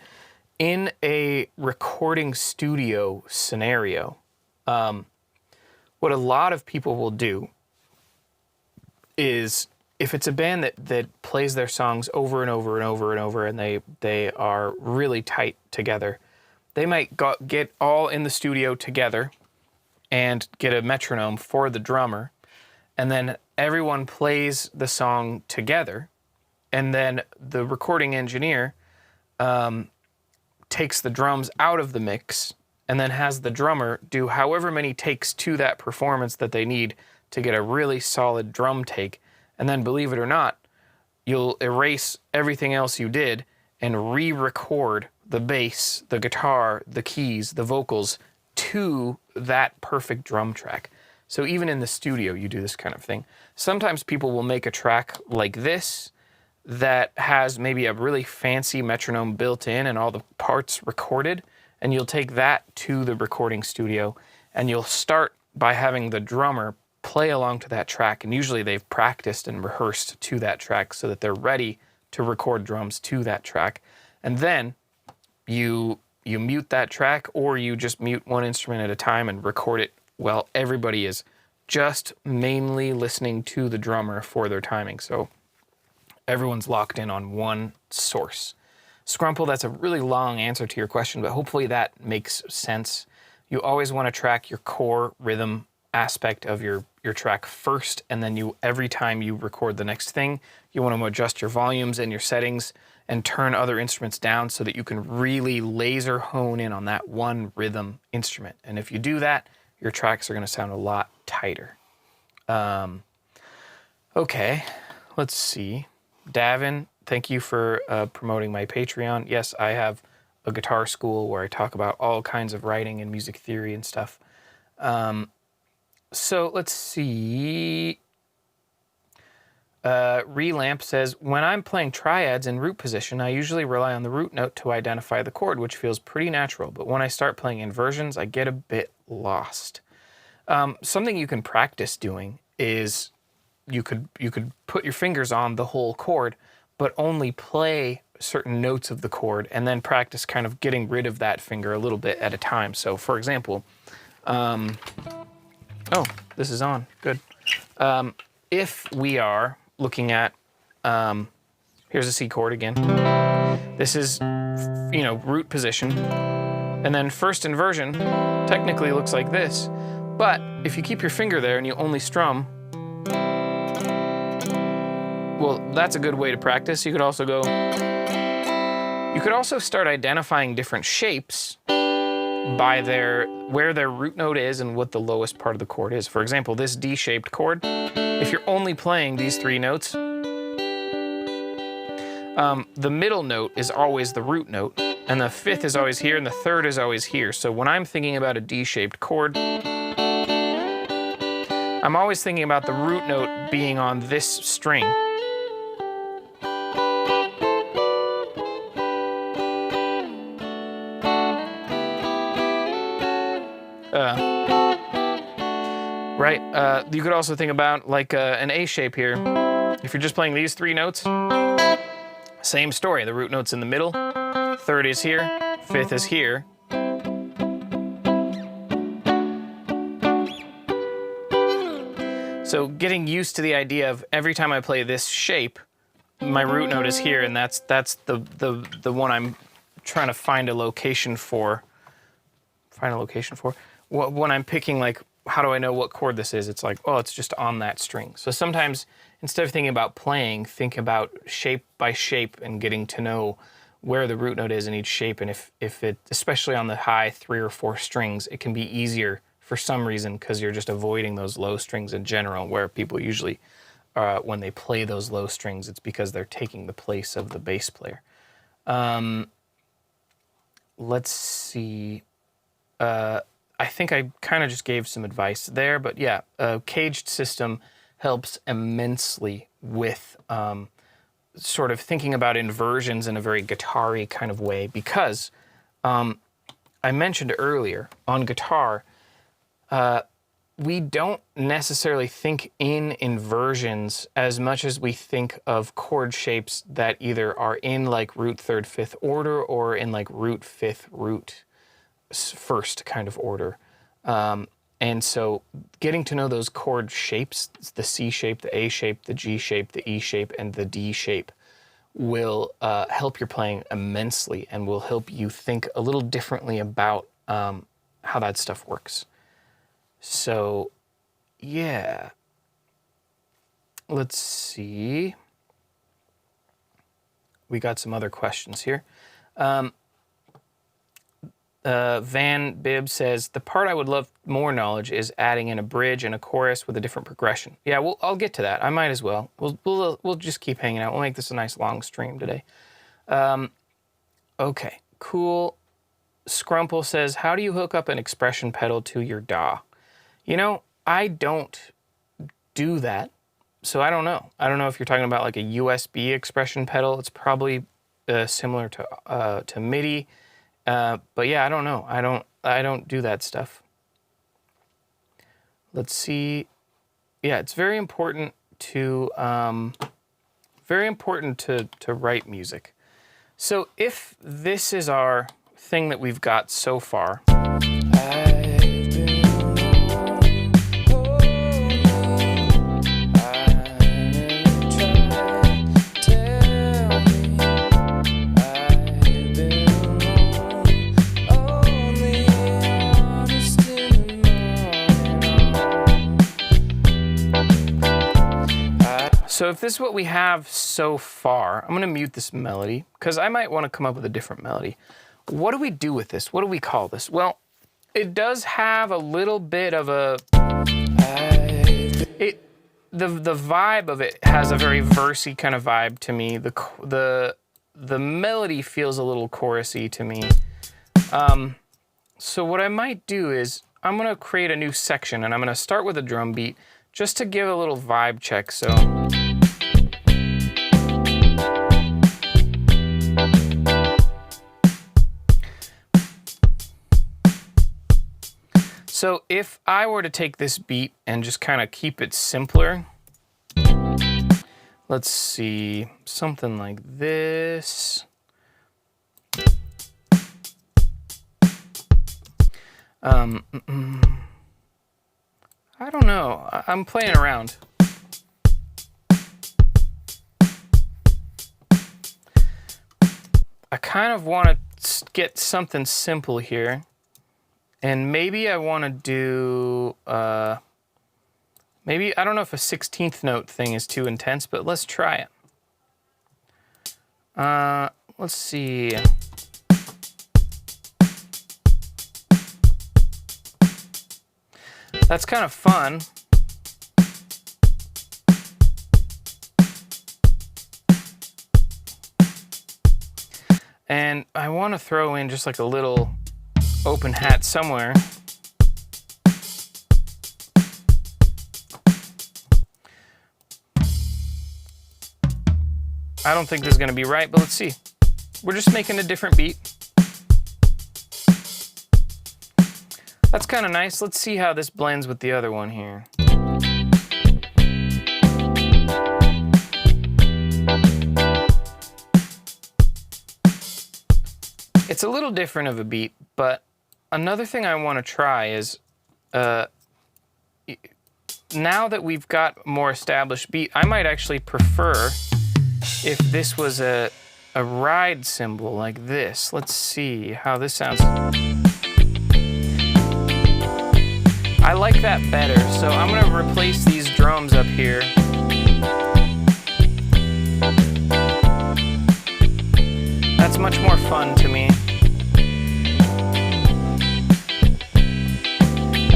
in a recording studio scenario, what a lot of people will do is, if it's a band that plays their songs over and over and over and over, and they are really tight together, they might get all in the studio together and get a metronome for the drummer, and then everyone plays the song together, and then the recording engineer takes the drums out of the mix and then has the drummer do however many takes to that performance that they need to get a really solid drum take. And then, believe it or not, you'll erase everything else you did and re-record the bass, the guitar, the keys, the vocals to that perfect drum track. So even in the studio, you do this kind of thing. Sometimes people will make a track like this that has maybe a really fancy metronome built in and all the parts recorded, and you'll take that to the recording studio, and you'll start by having the drummer play along to that track, and usually they've practiced and rehearsed to that track so that they're ready to record drums to that track. And then you mute that track, or you just mute one instrument at a time and record it while everybody is just mainly listening to the drummer for their timing. So everyone's locked in on one source. Scrumple, that's a really long answer to your question, but hopefully that makes sense. You always want to track your core rhythm aspect of your track first, and then every time you record the next thing, you want to adjust your volumes and your settings and turn other instruments down so that you can really laser hone in on that one rhythm instrument. And if you do that, your tracks are going to sound a lot tighter. Okay, let's see. Davin, thank you for promoting my Patreon. Yes, I have a guitar school where I talk about all kinds of writing and music theory and stuff. So let's see. Relamp says, when I'm playing triads in root position, I usually rely on the root note to identify the chord, which feels pretty natural. But when I start playing inversions, I get a bit lost. Something you can practice doing is you could put your fingers on the whole chord, but only play certain notes of the chord, and then practice kind of getting rid of that finger a little bit at a time. So for example, oh, this is on, good. If we are looking at, here's a C chord again. This is, root position. And then first inversion technically looks like this. But if you keep your finger there and you only strum, well, that's a good way to practice. You could also start identifying different shapes by where their root note is and what the lowest part of the chord is. For example, this D-shaped chord, if you're only playing these three notes, the middle note is always the root note, and the fifth is always here, and the third is always here. So when I'm thinking about a D-shaped chord, I'm always thinking about the root note being on this string. Right? You could also think about like an A shape here. If you're just playing these three notes, same story. The root note's in the middle, third is here, fifth is here. So getting used to the idea of every time I play this shape, my root note is here, and that's the one I'm trying to find a location for. When I'm picking, like, how do I know what chord this is? It's like, oh, it's just on that string. So sometimes, instead of thinking about playing, think about shape by shape and getting to know where the root note is in each shape. And if it, especially on the high 3 or 4 strings, it can be easier for some reason because you're just avoiding those low strings in general, where people usually, when they play those low strings, it's because they're taking the place of the bass player. Let's see. I think I kind of just gave some advice there, but yeah, a caged system helps immensely with sort of thinking about inversions in a very guitar-y kind of way, because I mentioned earlier on guitar, we don't necessarily think in inversions as much as we think of chord shapes that either are in like root third, fifth order or in like root fifth, root first kind of order. And so getting to know those chord shapes, the C shape, the A shape, the G shape, the E shape, and the D shape will help your playing immensely and will help you think a little differently about how that stuff works. So, yeah. Let's see. We got some other questions here. Van Bibb says, the part I would love more knowledge is adding in a bridge and a chorus with a different progression. Yeah, well, I'll get to that. I might as well. We'll just keep hanging out. We'll make this a nice long stream today. Okay, cool. Scrumple says, how do you hook up an expression pedal to your DAW? You know, I don't do that, so I don't know. I don't know if you're talking about like a USB expression pedal. It's probably similar to MIDI. But yeah, I don't know. I don't do that stuff. Let's see. Yeah, it's very important to write music. So if this is our thing that we've got so far, so if this is what we have so far, I'm going to mute this melody because I might want to come up with a different melody. What do we do with this? What do we call this? Well, it does have a little bit of a... The vibe of it has a very versy kind of vibe to me. The melody feels a little chorusy to me. So what I might do is I'm going to create a new section, and I'm going to start with a drum beat just to give a little vibe check. So if I were to take this beat and just kind of keep it simpler, let's see, something like this. I don't know, I'm playing around. I kind of want to get something simple here. And maybe I want to do, maybe, I don't know if a 16th note thing is too intense, but let's try it. Let's see. That's kind of fun. And I want to throw in just like a little open hat somewhere. I don't think this is going to be right, but let's see. We're just making a different beat. That's kind of nice. Let's see how this blends with the other one here. It's a little different of a beat, but another thing I want to try is, now that we've got a more established beat, I might actually prefer if this was a ride cymbal like this. Let's see how this sounds. I like that better, so I'm going to replace these drums up here. That's much more fun to me.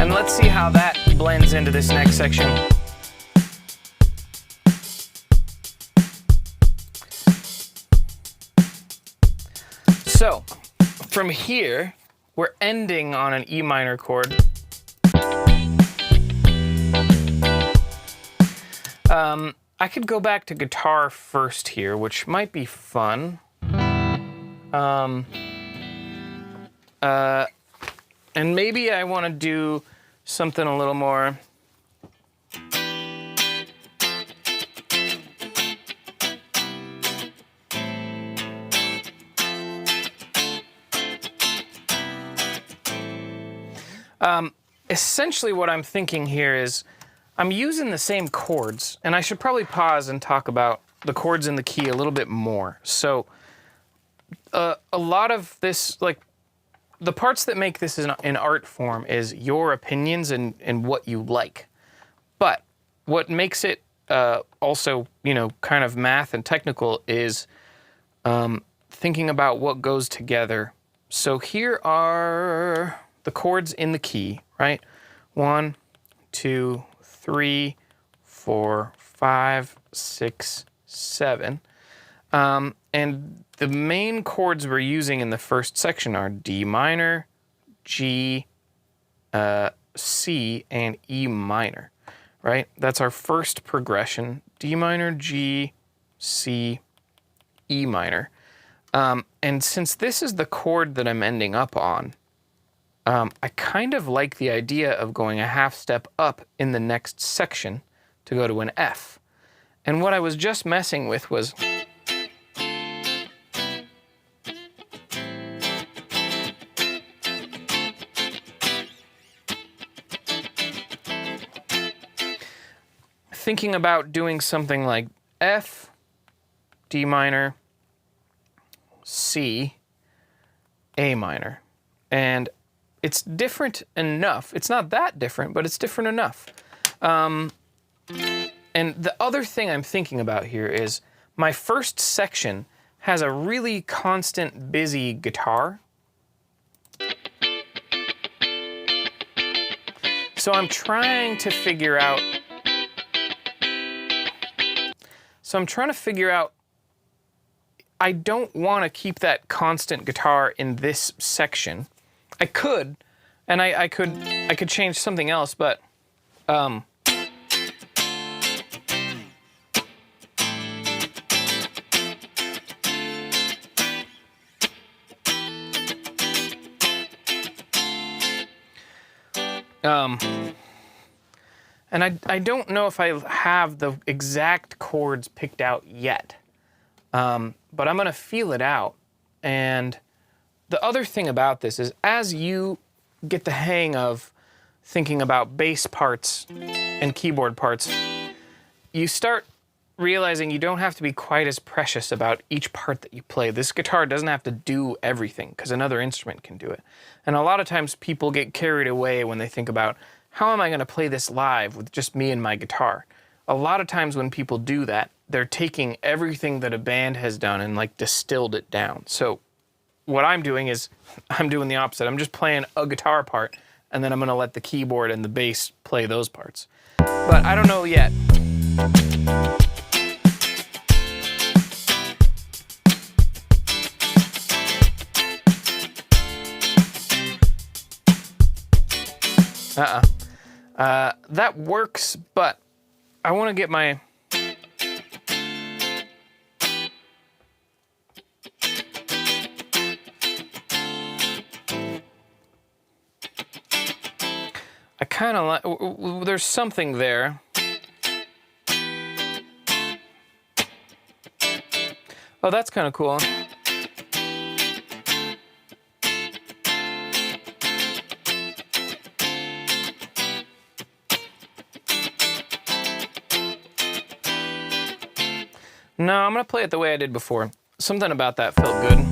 And let's see how that blends into this next section. So, from here, we're ending on an E minor chord. I could go back to guitar first here, which might be fun. And maybe I want to do something a little more. Essentially what I'm thinking here is I'm using the same chords, and I should probably pause and talk about the chords in the key a little bit more. So a lot of this, like the parts that make this in art form is your opinions and what you like. But what makes it also, you know, kind of math and technical is thinking about what goes together. So here are the chords in the key, right? 1, 2, 3, 4, 5, 6, 7. And the main chords we're using in the first section are D minor, G, C, and E minor, right? That's our first progression. D minor, G, C, E minor. And since this is the chord that I'm ending up on, I kind of like the idea of going a half step up in the next section to go to an F. And what I was just messing with was thinking about doing something like F, D minor, C, A minor. And it's different enough. It's not that different, but it's different enough. And the other thing I'm thinking about here is my first section has a really constant, busy guitar. So I'm trying to figure out I don't want to keep that constant guitar in this section. I could, and I could change something else, but and I don't know if I have the exact chords picked out yet, but I'm gonna feel it out. And the other thing about this is as you get the hang of thinking about bass parts and keyboard parts, you start realizing you don't have to be quite as precious about each part that you play. This guitar doesn't have to do everything because another instrument can do it. And a lot of times people get carried away when they think about, how am I going to play this live with just me and my guitar? A lot of times when people do that, they're taking everything that a band has done and like distilled it down. So what I'm doing is I'm doing the opposite. I'm just playing a guitar part, and then I'm going to let the keyboard and the bass play those parts. But I don't know yet. That works, but I want to get my... I kind of like... There's something there. Oh, that's kind of cool. No, I'm gonna play it the way I did before. Something about that felt good.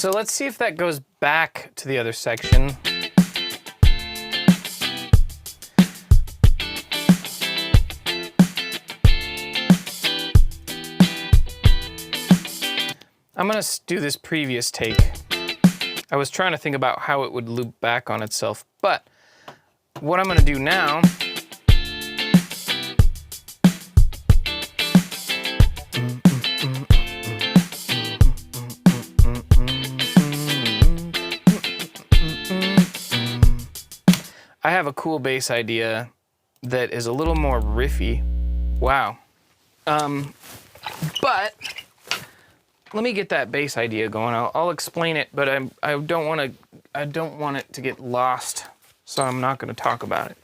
So let's see if that goes back to the other section. I'm gonna do this previous take. I was trying to think about how it would loop back on itself, but what I'm gonna do now I have a cool bass idea that is a little more riffy. Wow. But let me get that bass idea going. I'll explain it, but I don't want it to get lost, so I'm not going to talk about it.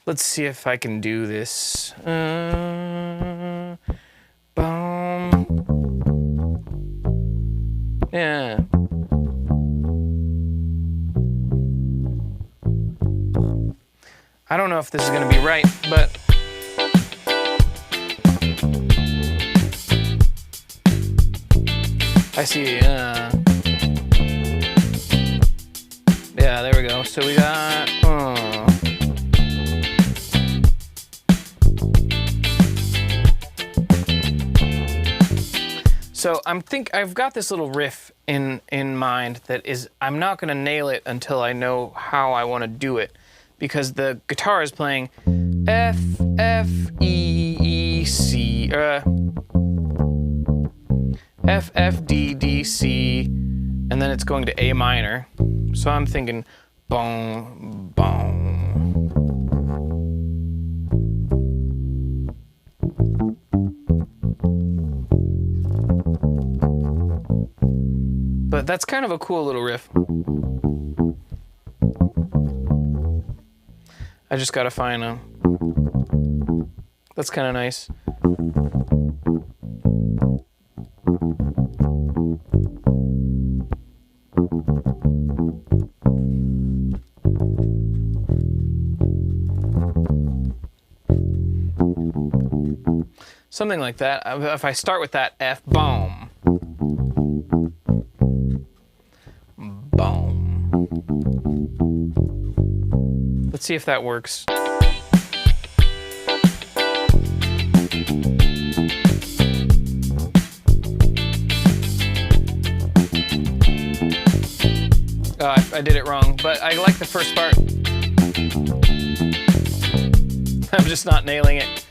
Let's see if I can do this. Yeah. I don't know if this is going to be right, but I see. Yeah, there we go. So we got. So I've got this little riff in mind that is, I'm not going to nail it until I know how I want to do it, because the guitar is playing F, F, E, E, C, F, F, D, D, C, and then it's going to A minor. So I'm thinking boom, boom. But that's kind of a cool little riff. I just gotta find a... That's kind of nice. Something like that. If I start with that F, boom. Boom. Let's see if that works. I did it wrong, but I like the first part. I'm just not nailing it.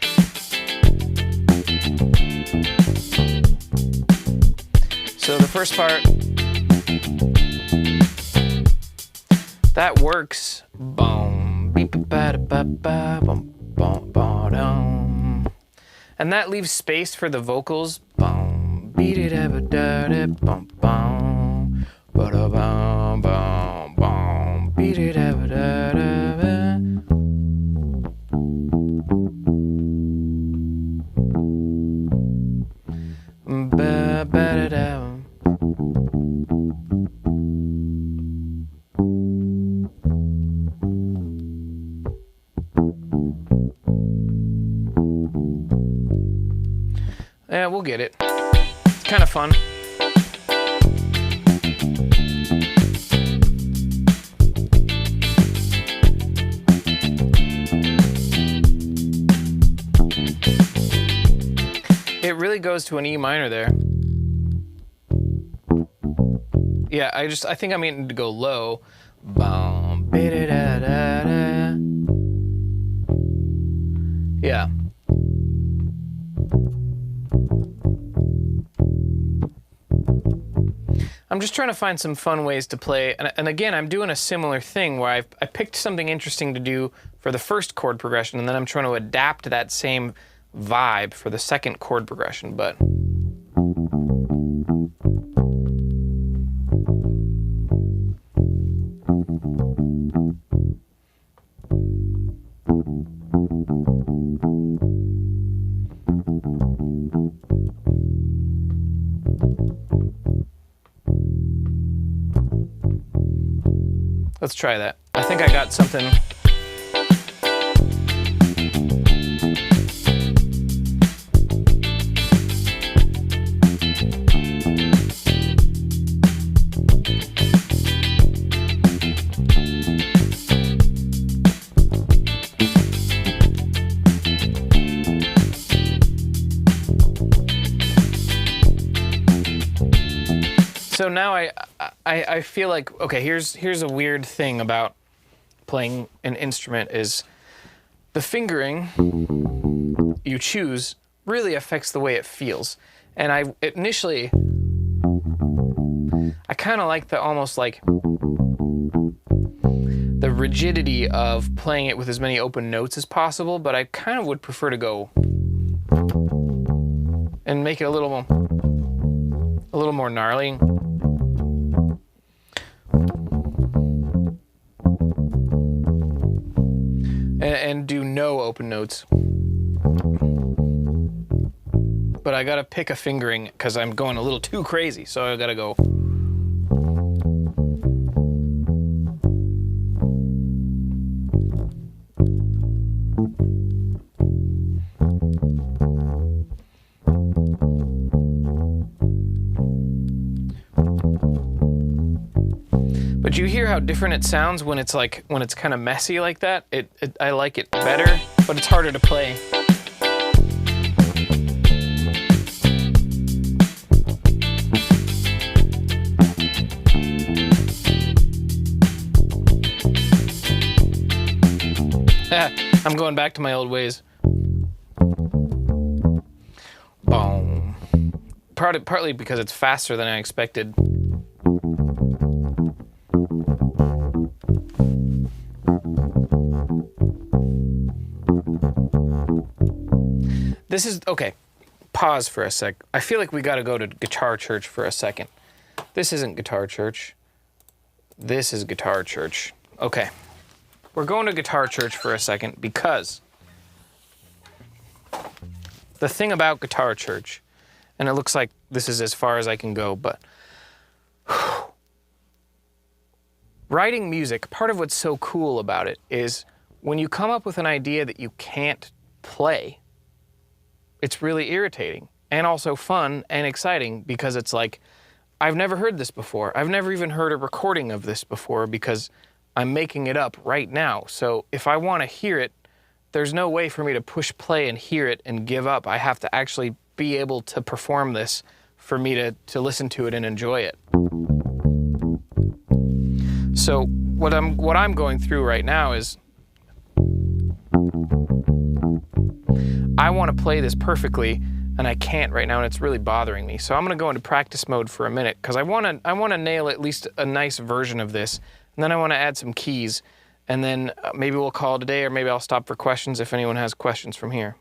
So the first part, that works. Boom, beep, ba, ba, ba, boom, boom, boom. And that leaves space for the vocals. Boom, beat it, da, da, da, boom, boom, ba, da, boom, boom, boom, beat it, da, da, da. Ba, ba, da, da. Yeah, we'll get it. It's kind of fun. It really goes to an E minor there. Yeah, I think I mean to go low. Boom, ba-da-da-da-da. Yeah. I'm just trying to find some fun ways to play, and again, I'm doing a similar thing where I picked something interesting to do for the first chord progression, and then I'm trying to adapt that same vibe for the second chord progression, but... Let's try that. I think I got something. So now I feel like, okay, here's a weird thing about playing an instrument is the fingering you choose really affects the way it feels. And I kind of like the almost like the rigidity of playing it with as many open notes as possible, but I kind of would prefer to go and make it a little more gnarly. And do no open notes. But I gotta pick a fingering because I'm going a little too crazy, so I gotta go. But you hear how different it sounds when it's kind of messy like that. I like it better, but it's harder to play. I'm going back to my old ways. Boom. Partly because it's faster than I expected. This is, okay, pause for a sec. I feel like we gotta go to guitar church for a second. This isn't guitar church. This is guitar church. Okay, we're going to guitar church for a second because the thing about guitar church, and it looks like this is as far as I can go, but writing music, part of what's so cool about it is when you come up with an idea that you can't play, it's really irritating and also fun and exciting because it's like, I've never heard this before. I've never even heard a recording of this before because I'm making it up right now. So if I want to hear it, there's no way for me to push play and hear it and give up. I have to actually be able to perform this for me to listen to it and enjoy it. So what I'm going through right now is I want to play this perfectly, and I can't right now, and it's really bothering me. So I'm going to go into practice mode for a minute because I want to nail at least a nice version of this, and then I want to add some keys, and then maybe we'll call it a day, or maybe I'll stop for questions if anyone has questions from here.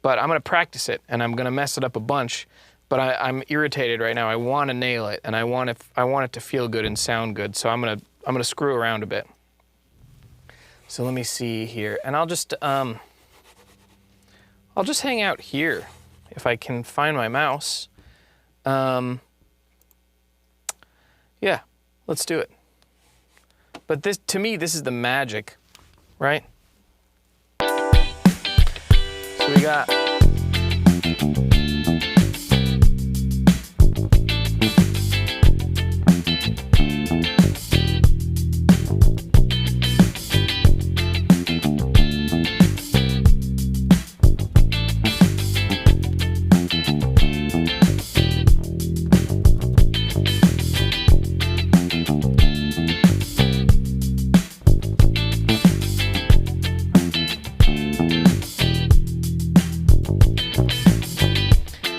But I'm going to practice it, and I'm going to mess it up a bunch, but I'm irritated right now. I want to nail it, and I want it to feel good and sound good, so I'm going to screw around a bit. So let me see here, and I'll just hang out here if I can find my mouse. Yeah, let's do it. But this, to me, this is the magic, right? So we got.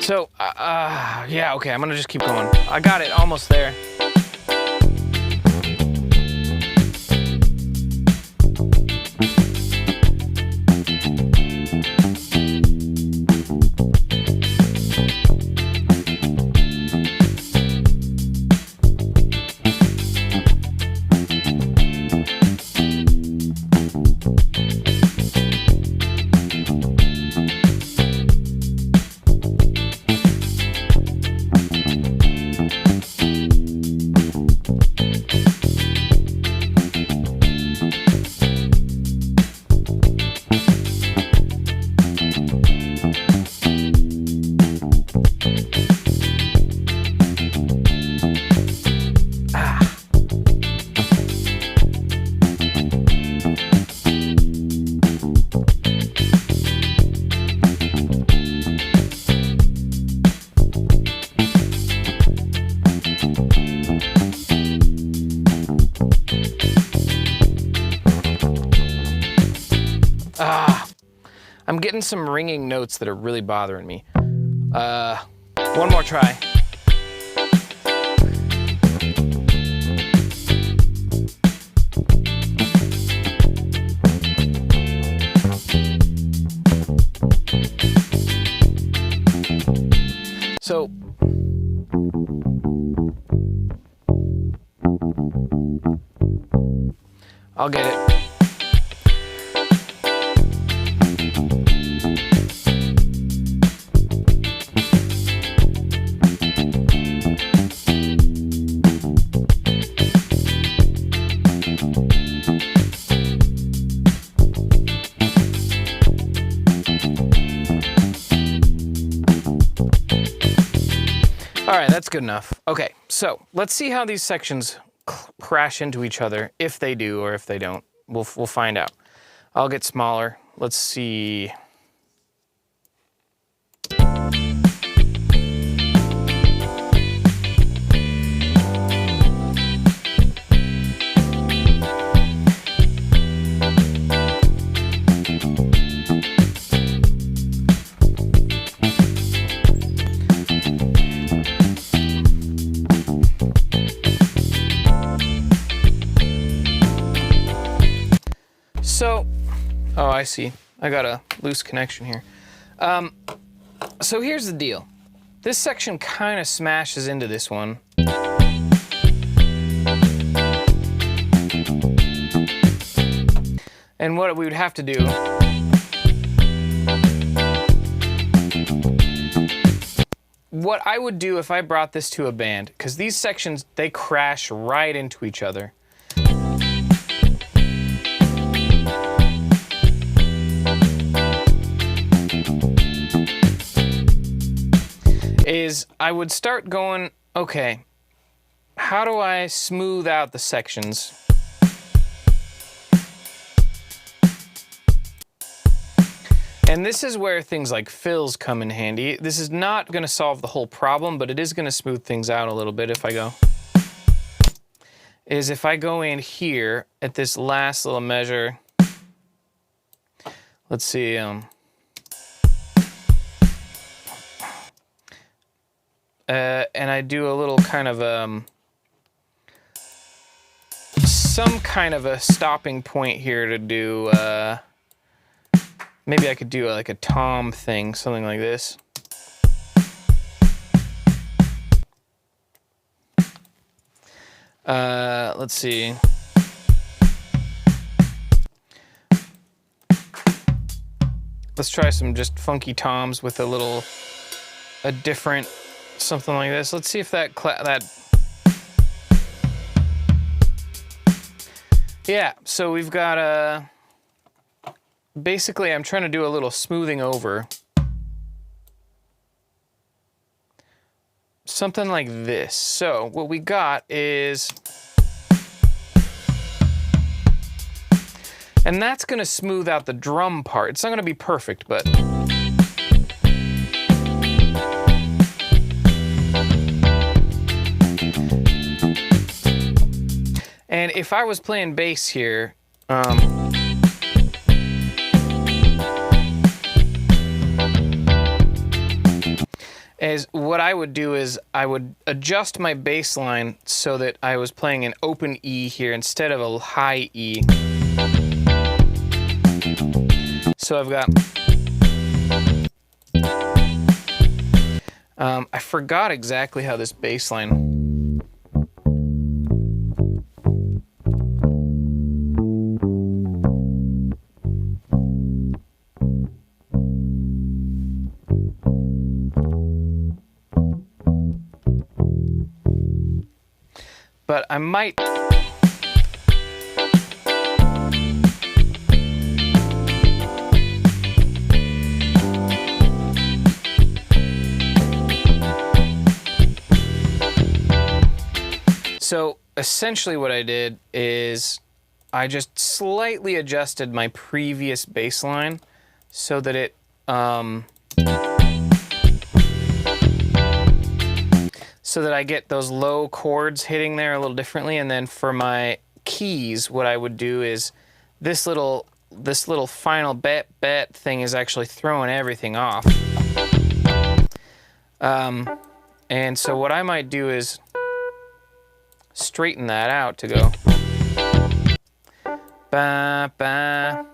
So, yeah, okay, I'm gonna just keep going. I got it, almost there. getting some ringing notes that are really bothering me. One more try. So, I'll get it. All right, that's good enough. Okay, so let's see how these sections crash into each other, if they do or if they don't. We'll find out. I'll get smaller. Let's see. So, oh, I see. I got a loose connection here. So here's the deal. This section kind of smashes into this one. And what we would have to do what I would do if I brought this to a band, because these sections, they crash right into each other. Is I would start going, okay, how do I smooth out the sections? And this is where things like fills come in handy. This is not going to solve the whole problem, but it is going to smooth things out a little bit if I go. Is if I go in here at this last little measure, let's see, and I do a little kind of some kind of a stopping point here to do, maybe I could do like a tom thing, something like this. Let's see. Let's try some just funky toms with a different something like this. Let's see if that yeah, so we've got basically I'm trying to do a little smoothing over. Something like this. So what we got is, and that's going to smooth out the drum part. It's not going to be perfect, but and if I was playing bass here, is what I would do is I would adjust my bass line so that I was playing an open E here instead of a high E. So I've got, I forgot exactly how this bass line. But I might. So essentially what I did is I just slightly adjusted my previous bass line so that it so that I get those low chords hitting there a little differently. And then for my keys, what I would do is this little this little final bet thing is actually throwing everything off. And so what I might do is straighten that out to go ba ba.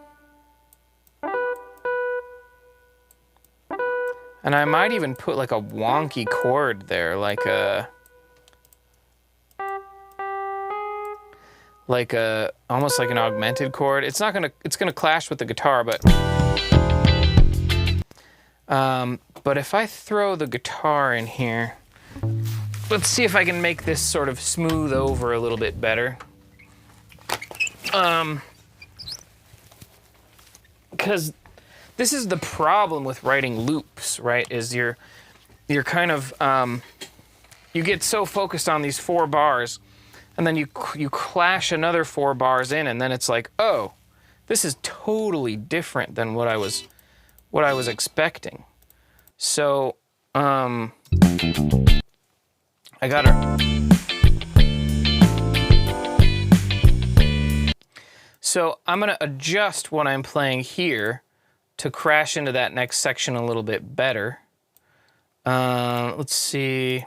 And I might even put like a wonky chord there, like almost like an augmented chord. It's gonna clash with the guitar, but if I throw the guitar in here, let's see if I can make this sort of smooth over a little bit better. Because this is the problem with writing loops, right? Is you're kind of you get so focused on these 4 bars, and then you clash another 4 bars in, and then it's like, oh, this is totally different than what I was expecting. So I gotta. So I'm gonna adjust what I'm playing here to crash into that next section a little bit better. Let's see.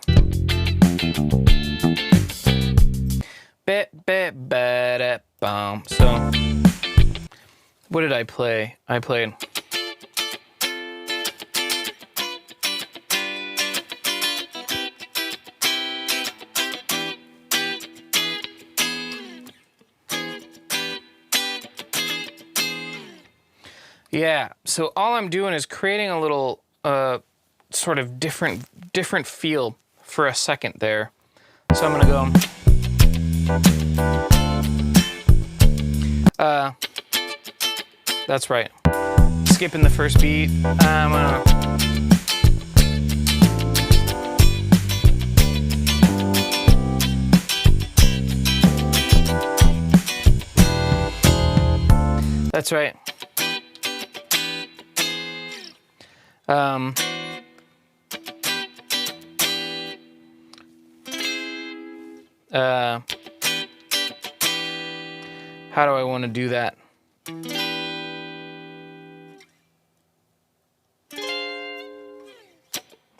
So, what did I play? I played. Yeah, so all I'm doing is creating a little sort of different feel for a second there. So I'm gonna go. That's right. Skipping the first beat. That's right. How do I want to do that?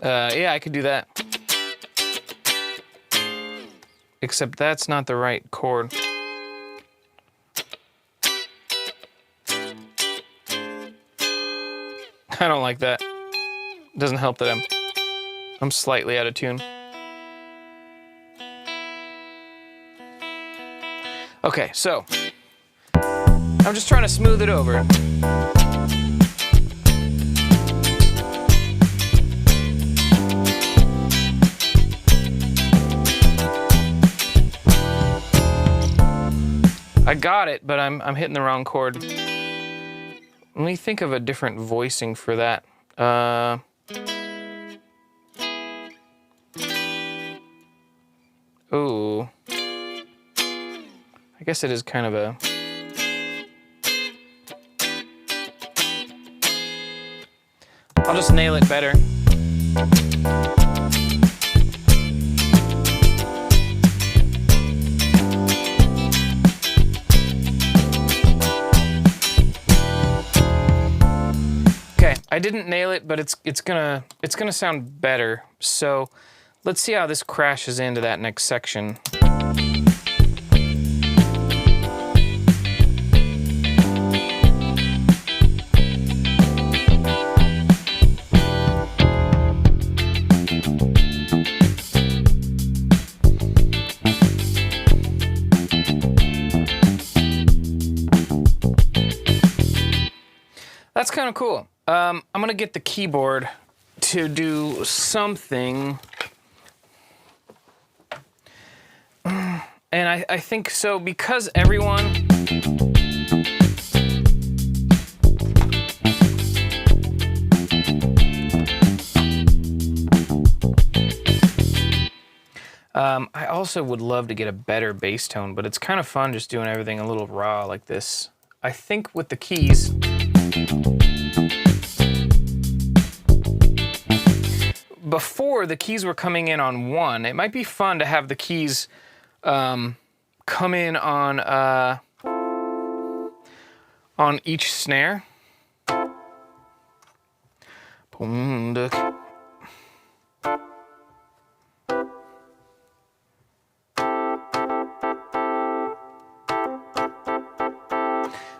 Yeah, I could do that. Except that's not the right chord. I don't like that. Doesn't help that I'm slightly out of tune. Okay, so I'm just trying to smooth it over. I got it, but I'm hitting the wrong chord. Let me think of a different voicing for that. Ooh. I guess it is kind of a... I'll just nail it better. Okay, I didn't nail it, but it's gonna sound better. So let's see how this crashes into that next section. That's kind of cool. I'm gonna get the keyboard to do something. And I think so because everyone... I also would love to get a better bass tone, but it's kind of fun just doing everything a little raw like this. I think with the keys... Before, the keys were coming in on 1. It might be fun to have the keys come in on on each snare.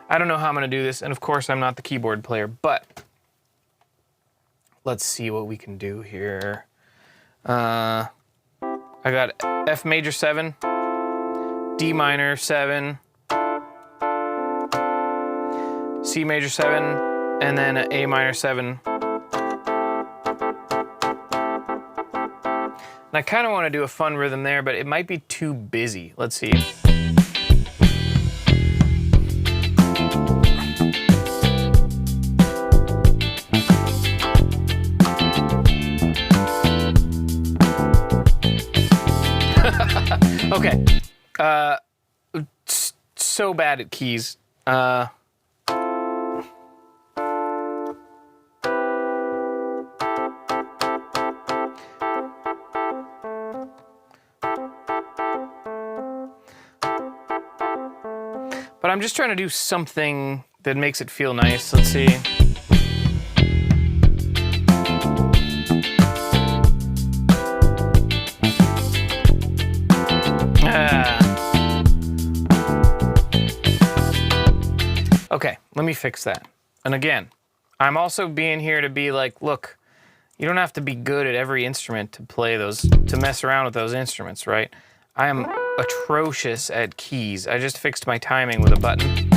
I don't know how I'm gonna do this, and of course I'm not the keyboard player, but let's see what we can do here. I got F major 7, D minor 7, C major 7, and then A minor 7. And I kind of want to do a fun rhythm there, but it might be too busy. Let's see. Okay, so bad at keys. But I'm just trying to do something that makes it feel nice. Let's see. Okay, let me fix that. And again, I'm also being here to be like, look, you don't have to be good at every instrument to play those, to mess around with those instruments, right? I am atrocious at keys. I just fixed my timing with a button.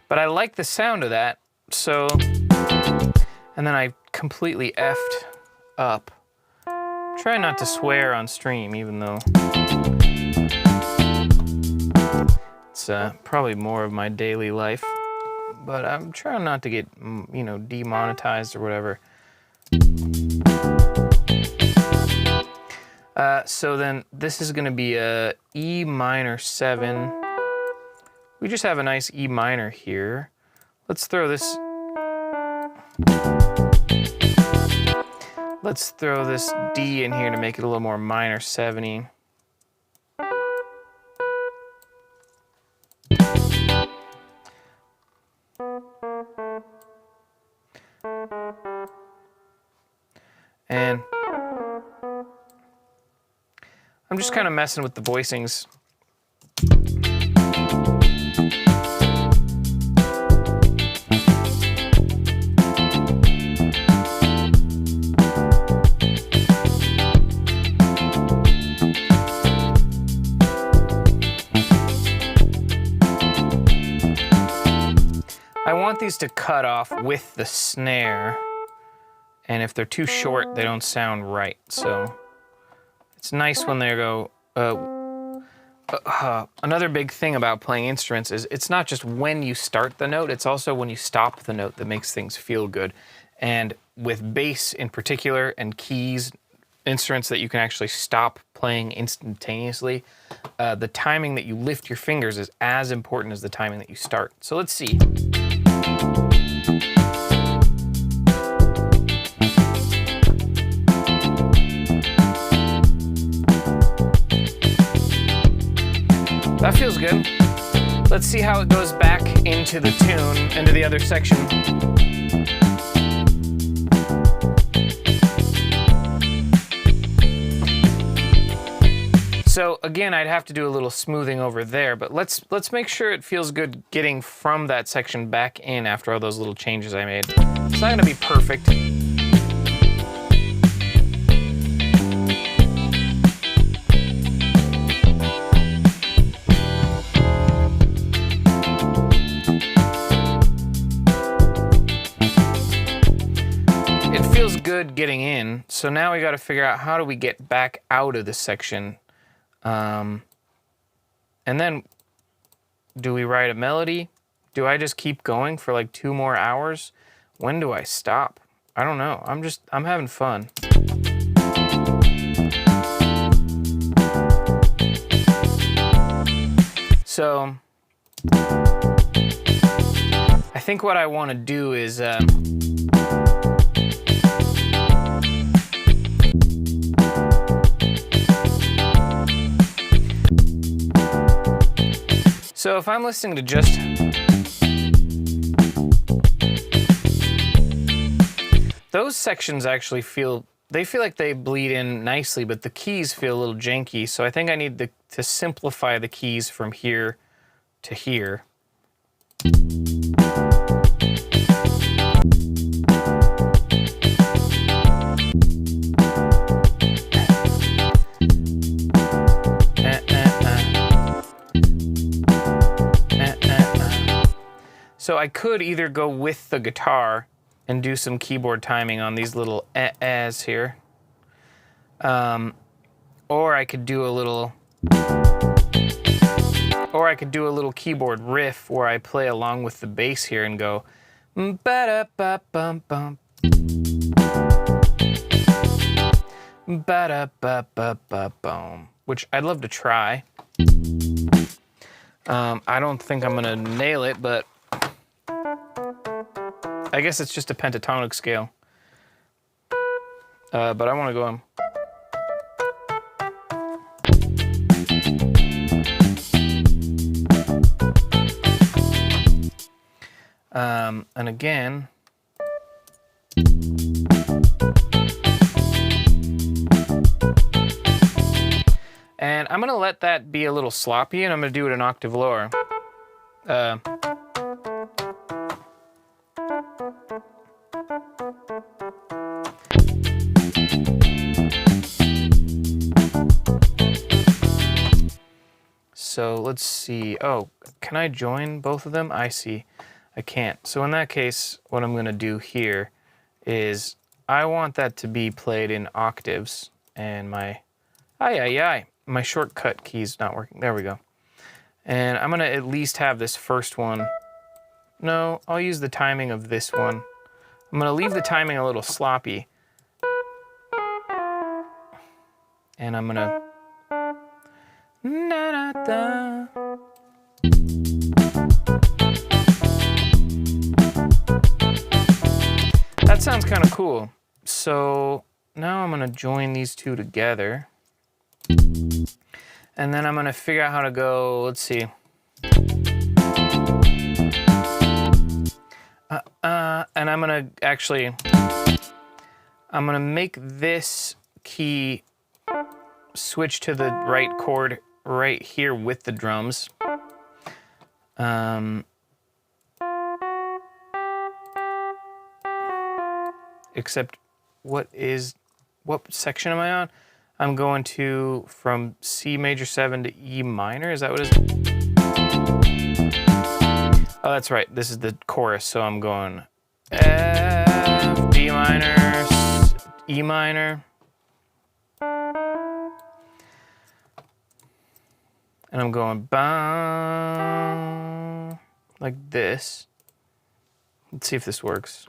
But I like the sound of that, so... And then I completely effed up. Try not to swear on stream, even though... It's probably more of my daily life, but I'm trying not to get, you know, demonetized or whatever. So then this is going to be a E minor 7. We just have a nice E minor here. Let's throw this. Let's throw this D in here to make it a little more minor 7-y. And I'm just kind of messing with the voicings. I want these to cut off with the snare. And if they're too short, they don't sound right. So it's nice when they go... another big thing about playing instruments is it's not just when you start the note, it's also when you stop the note that makes things feel good. And with bass in particular and keys, instruments that you can actually stop playing instantaneously, the timing that you lift your fingers is as important as the timing that you start. So let's see. That feels good. Let's see how it goes back into the tune, into the other section. So again, I'd have to do a little smoothing over there, but let's make sure it feels good getting from that section back in after all those little changes I made. It's not gonna be perfect. Good getting in, so now we got to figure out how do we get back out of this section, and then do we write a melody? Do I just keep going for like 2 more hours? When do I stop? I don't know. I'm having fun. So I think what I want to do is So if I'm listening to just those sections actually feel like they bleed in nicely, but the keys feel a little janky. So I think I need to simplify the keys from here to here. So I could either go with the guitar and do some keyboard timing on these little ahs here. Or I could do a little keyboard riff where I play along with the bass here and go ba-da-ba-bum-bum, ba-da-ba-ba-ba-bum, which I'd love to try. I don't think I'm gonna nail it, but I guess it's just a pentatonic scale. But I want to go and again, and I'm gonna let that be a little sloppy, and I'm gonna do it an octave lower. So let's see. Oh, can I join both of them? I see. I can't. So in that case, what I'm going to do here is I want that to be played in octaves, and my my shortcut key's not working. There we go. And I'm going to at least have this first one. No, I'll use the timing of this one. I'm going to leave the timing a little sloppy. And I'm going to na-na-da. That sounds kind of cool. So now I'm going to join these two together. And then I'm going to figure out how to go, let's see. And I'm going to actually, I'm going to make this key switch to the right chord right here with the drums. Except what section am I on? I'm going to from C major 7 to E minor. Is that what it is? Oh, that's right. This is the chorus. So I'm going F, D minor, E minor. And I'm going ba like this. Let's see if this works.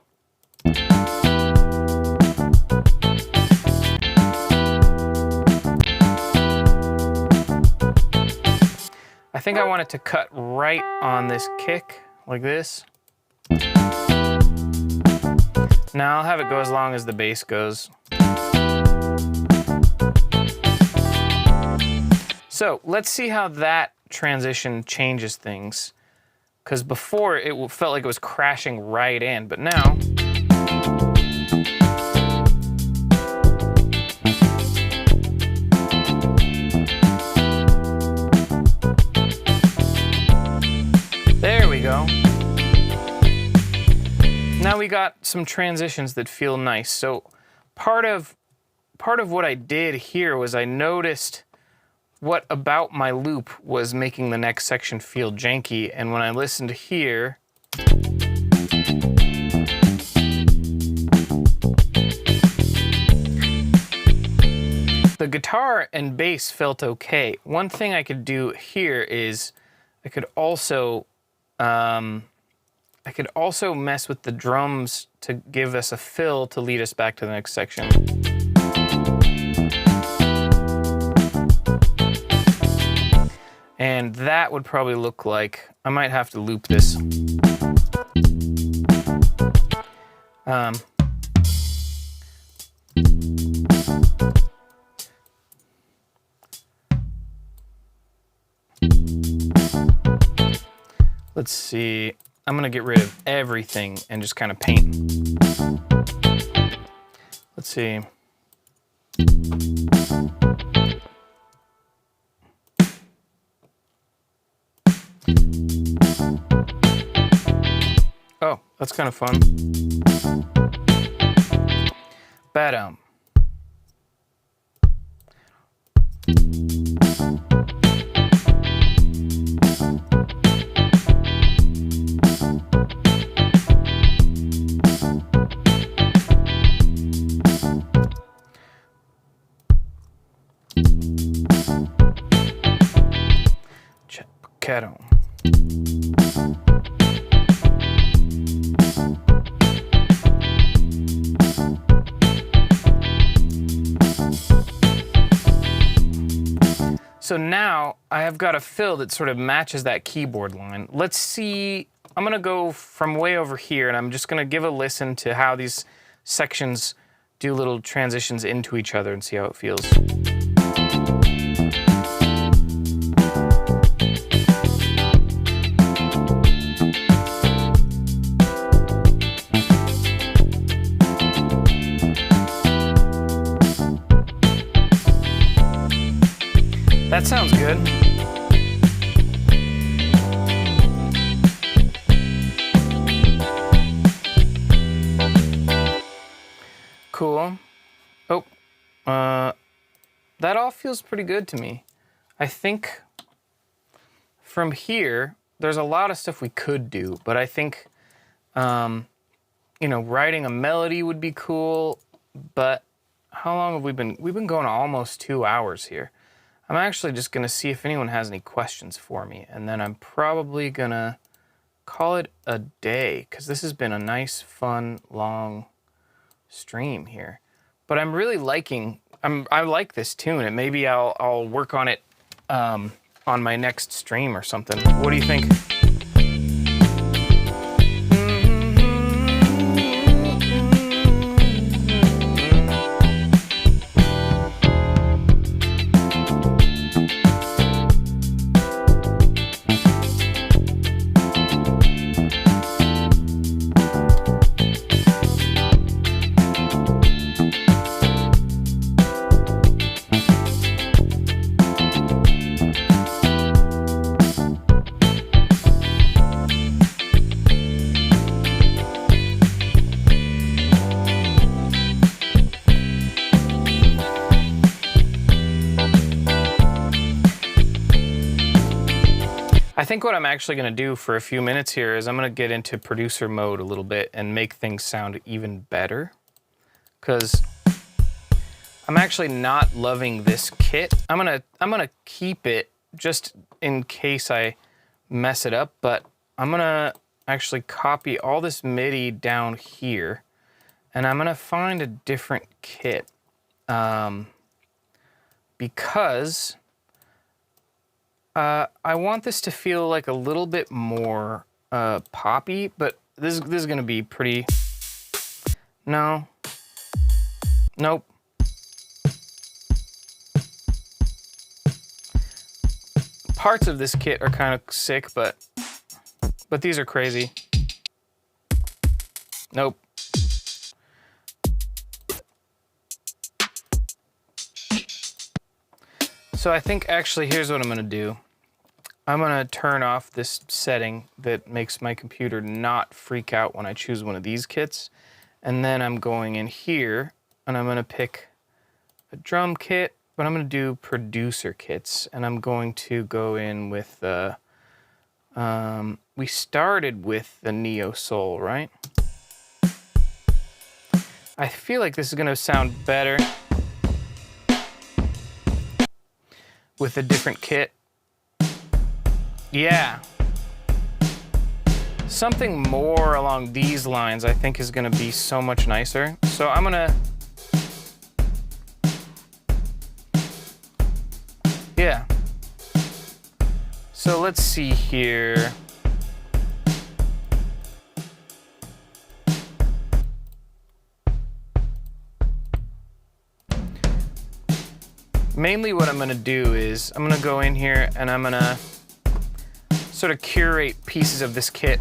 I think I want it to cut right on this kick, like this. Now I'll have it go as long as the bass goes. So let's see how that transition changes things. Because before it felt like it was crashing right in, but now there we go. Now we got some transitions that feel nice. So part of what I did here was I noticed what about my loop was making the next section feel janky, and when I listened here, the guitar and bass felt okay. One thing I could do here is I could also mess with the drums to give us a fill to lead us back to the next section. And that would probably look like, I might have to loop this. Let's see. I'm gonna get rid of everything and just kind of paint. Let's see. Oh, that's kind of fun. Badum. Chapacato. So now I have got a fill that sort of matches that keyboard line. Let's see, I'm gonna go from way over here and I'm just gonna give a listen to how these sections do little transitions into each other and see how it feels. That sounds good. Cool. Oh, that all feels pretty good to me. I think from here, there's a lot of stuff we could do, but I think, you know, writing a melody would be cool, but how long have we been? We've been going almost 2 hours here. I'm actually just gonna see if anyone has any questions for me, and then I'm probably gonna call it a day, because this has been a nice, fun, long stream here. But I'm really liking, I like this tune, and maybe I'll work on it on my next stream or something. What do you think? I think what I'm actually going to do for a few minutes here is I'm going to get into producer mode a little bit and make things sound even better, because I'm actually not loving this kit. I'm gonna keep it just in case I mess it up, but I'm gonna actually copy all this MIDI down here, and I'm gonna find a different kit because I want this to feel like a little bit more poppy, but this is gonna be pretty. No. Nope. Parts of this kit are kind of sick, but these are crazy. Nope. So I think actually here's what I'm gonna do. I'm gonna turn off this setting that makes my computer not freak out when I choose one of these kits. And then I'm going in here and I'm gonna pick a drum kit, but I'm gonna do producer kits. And I'm going to go in with the, we started with the Neo Soul, right? I feel like this is gonna sound better with a different kit. Yeah. Something more along these lines I think is gonna be so much nicer. So I'm gonna, yeah. So let's see here. Mainly what I'm gonna do is I'm gonna go in here and I'm gonna sort of curate pieces of this kit.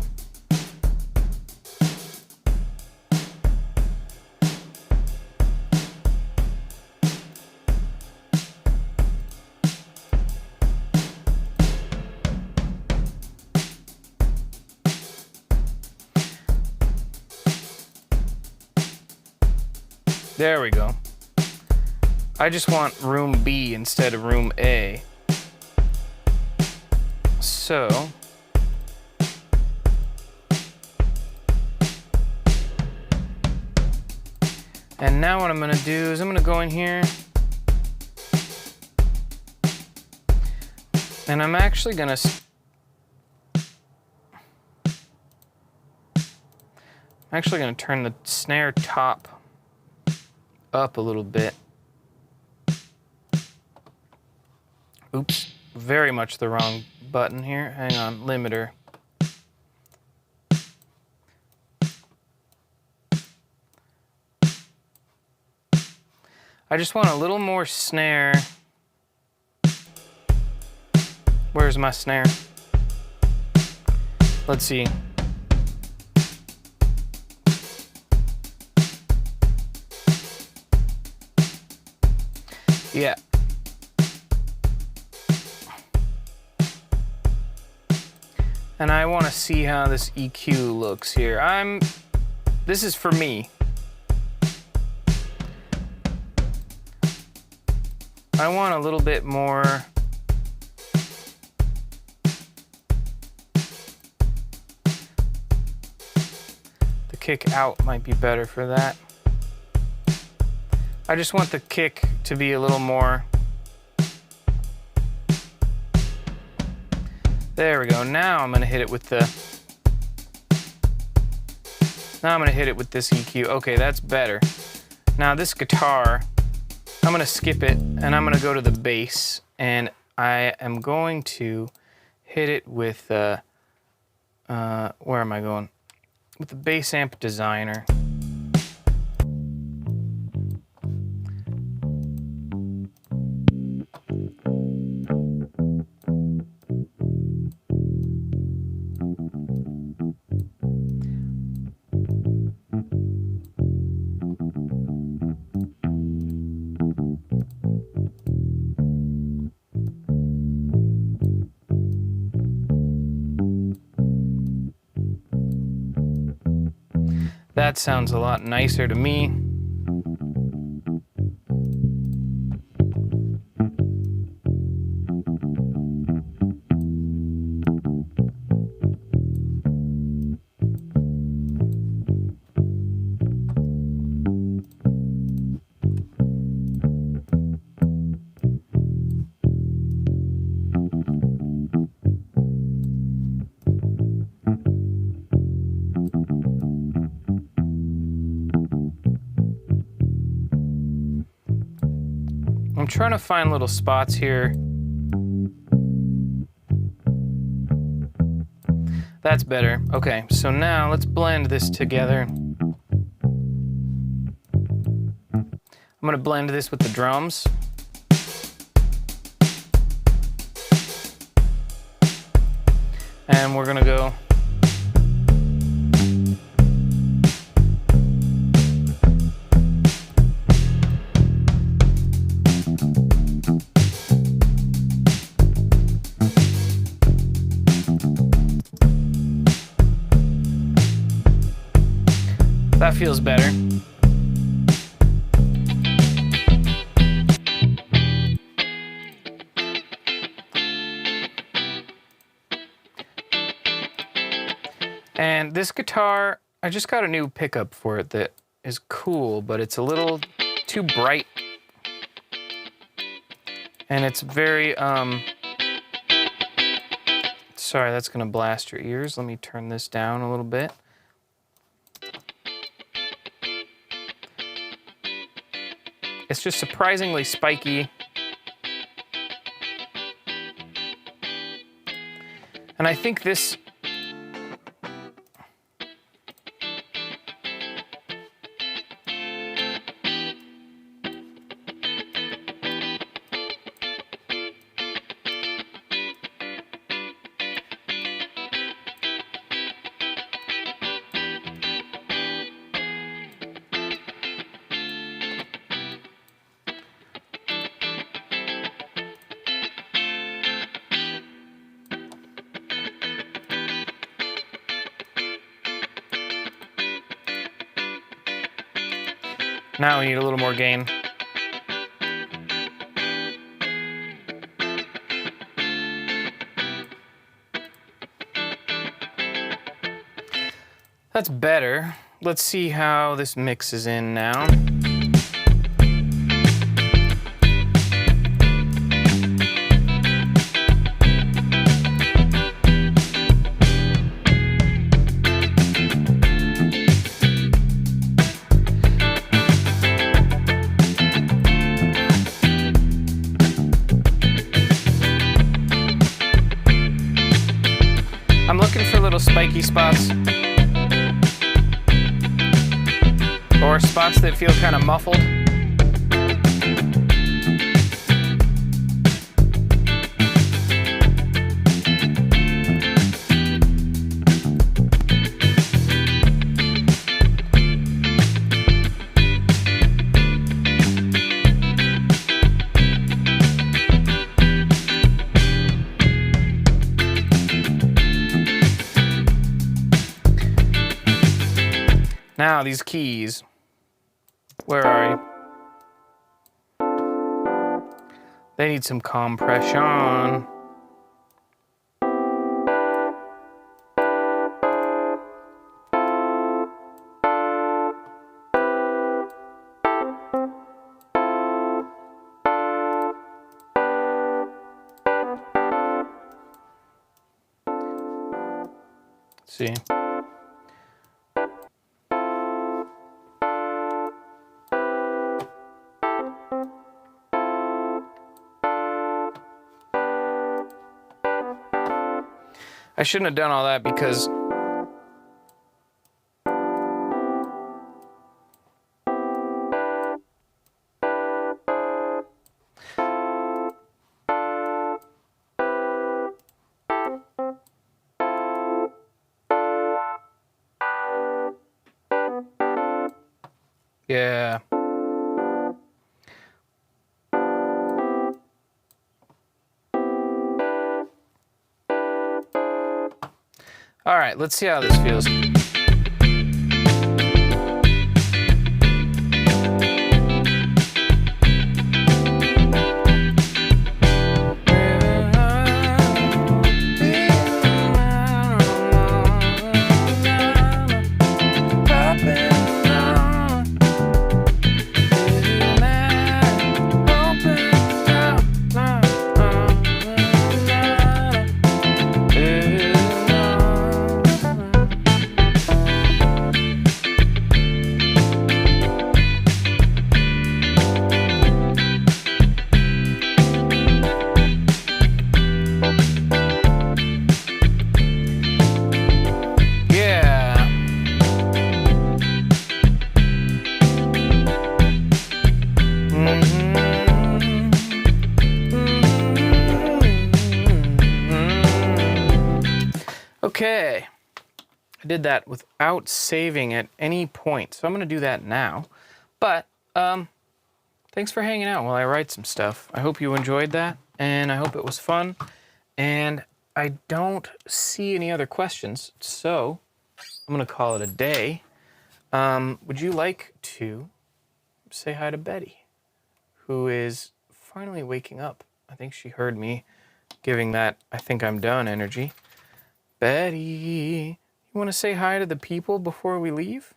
There we go. I just want room B instead of room A. So, and now what I'm gonna do is I'm gonna go in here and I'm actually gonna turn the snare top up a little bit. Oops, very much the wrong button here. Hang on, limiter. I just want a little more snare. Where's my snare? Let's see. Yeah. And I want to see how this EQ looks here. This is for me. I want a little bit more. The kick out might be better for that. I just want the kick to be a little more. There we go. Now I'm gonna hit it with this EQ. Okay, that's better. Now this guitar, I'm gonna skip it and I'm gonna go to the bass and I am going to hit it with where am I going? With the bass amp designer. That sounds a lot nicer to me. I'm trying to find little spots here. That's better. Okay, so now let's blend this together. I'm gonna blend this with the drums. And we're gonna go. That feels better. And this guitar, I just got a new pickup for it that is cool, but it's a little too bright. And it's very, sorry, that's gonna blast your ears. Let me turn this down a little bit. It's just surprisingly spiky. And I think this Now we need a little more gain. That's better. Let's see how this mixes in now. I'm looking for little spiky spots. Or spots that feel kind of muffled. Now these keys. Where are you? They need some compression. Let's see. I shouldn't have done all that because yeah. All right, let's see how this feels. Okay, I did that without saving at any point, so I'm gonna do that now. But thanks for hanging out while I write some stuff. I hope you enjoyed that, and I hope it was fun. And I don't see any other questions, so I'm gonna call it a day. Would you like to say hi to Betty, who is finally waking up? I think she heard me giving that I think I'm done energy. Betty, you want to say hi to the people before we leave?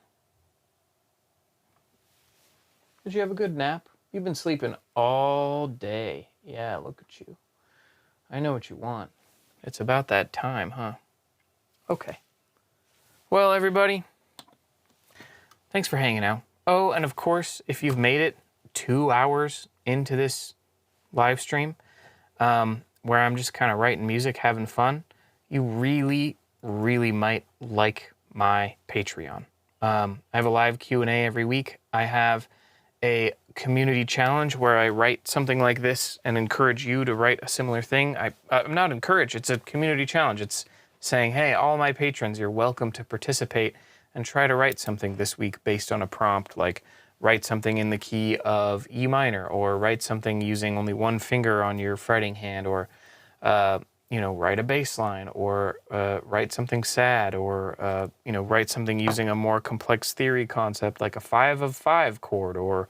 Did you have a good nap? You've been sleeping all day. Yeah, look at you. I know what you want. It's about that time, huh? Okay. Well, everybody, thanks for hanging out. Oh, and of course, if you've made it 2 hours into this live stream, where I'm just kind of writing music, having fun, you really, really might like my Patreon. I have a live Q&A every week. I have a community challenge where I write something like this and encourage you to write a similar thing. I'm not encouraged, it's a community challenge. It's saying, hey, all my patrons, you're welcome to participate and try to write something this week based on a prompt, like write something in the key of E minor, or write something using only one finger on your fretting hand, or you know, write a bass line, or write something sad, or you know, write something using a more complex theory concept like a 5 of 5 chord, or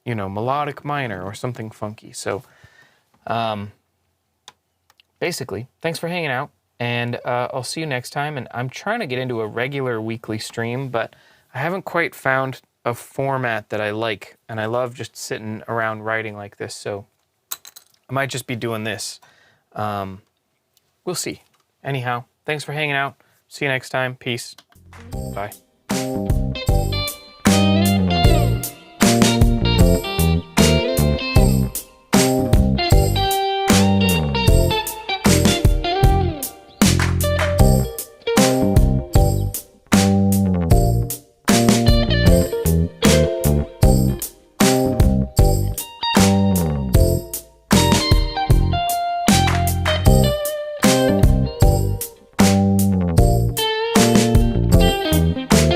you know, melodic minor, or something funky. So basically, thanks for hanging out, and I'll see you next time. And I'm trying to get into a regular weekly stream, but I haven't quite found a format that I like, and I love just sitting around writing like this, so I might just be doing this. We'll see. Anyhow, thanks for hanging out. See you next time. Peace. Bye.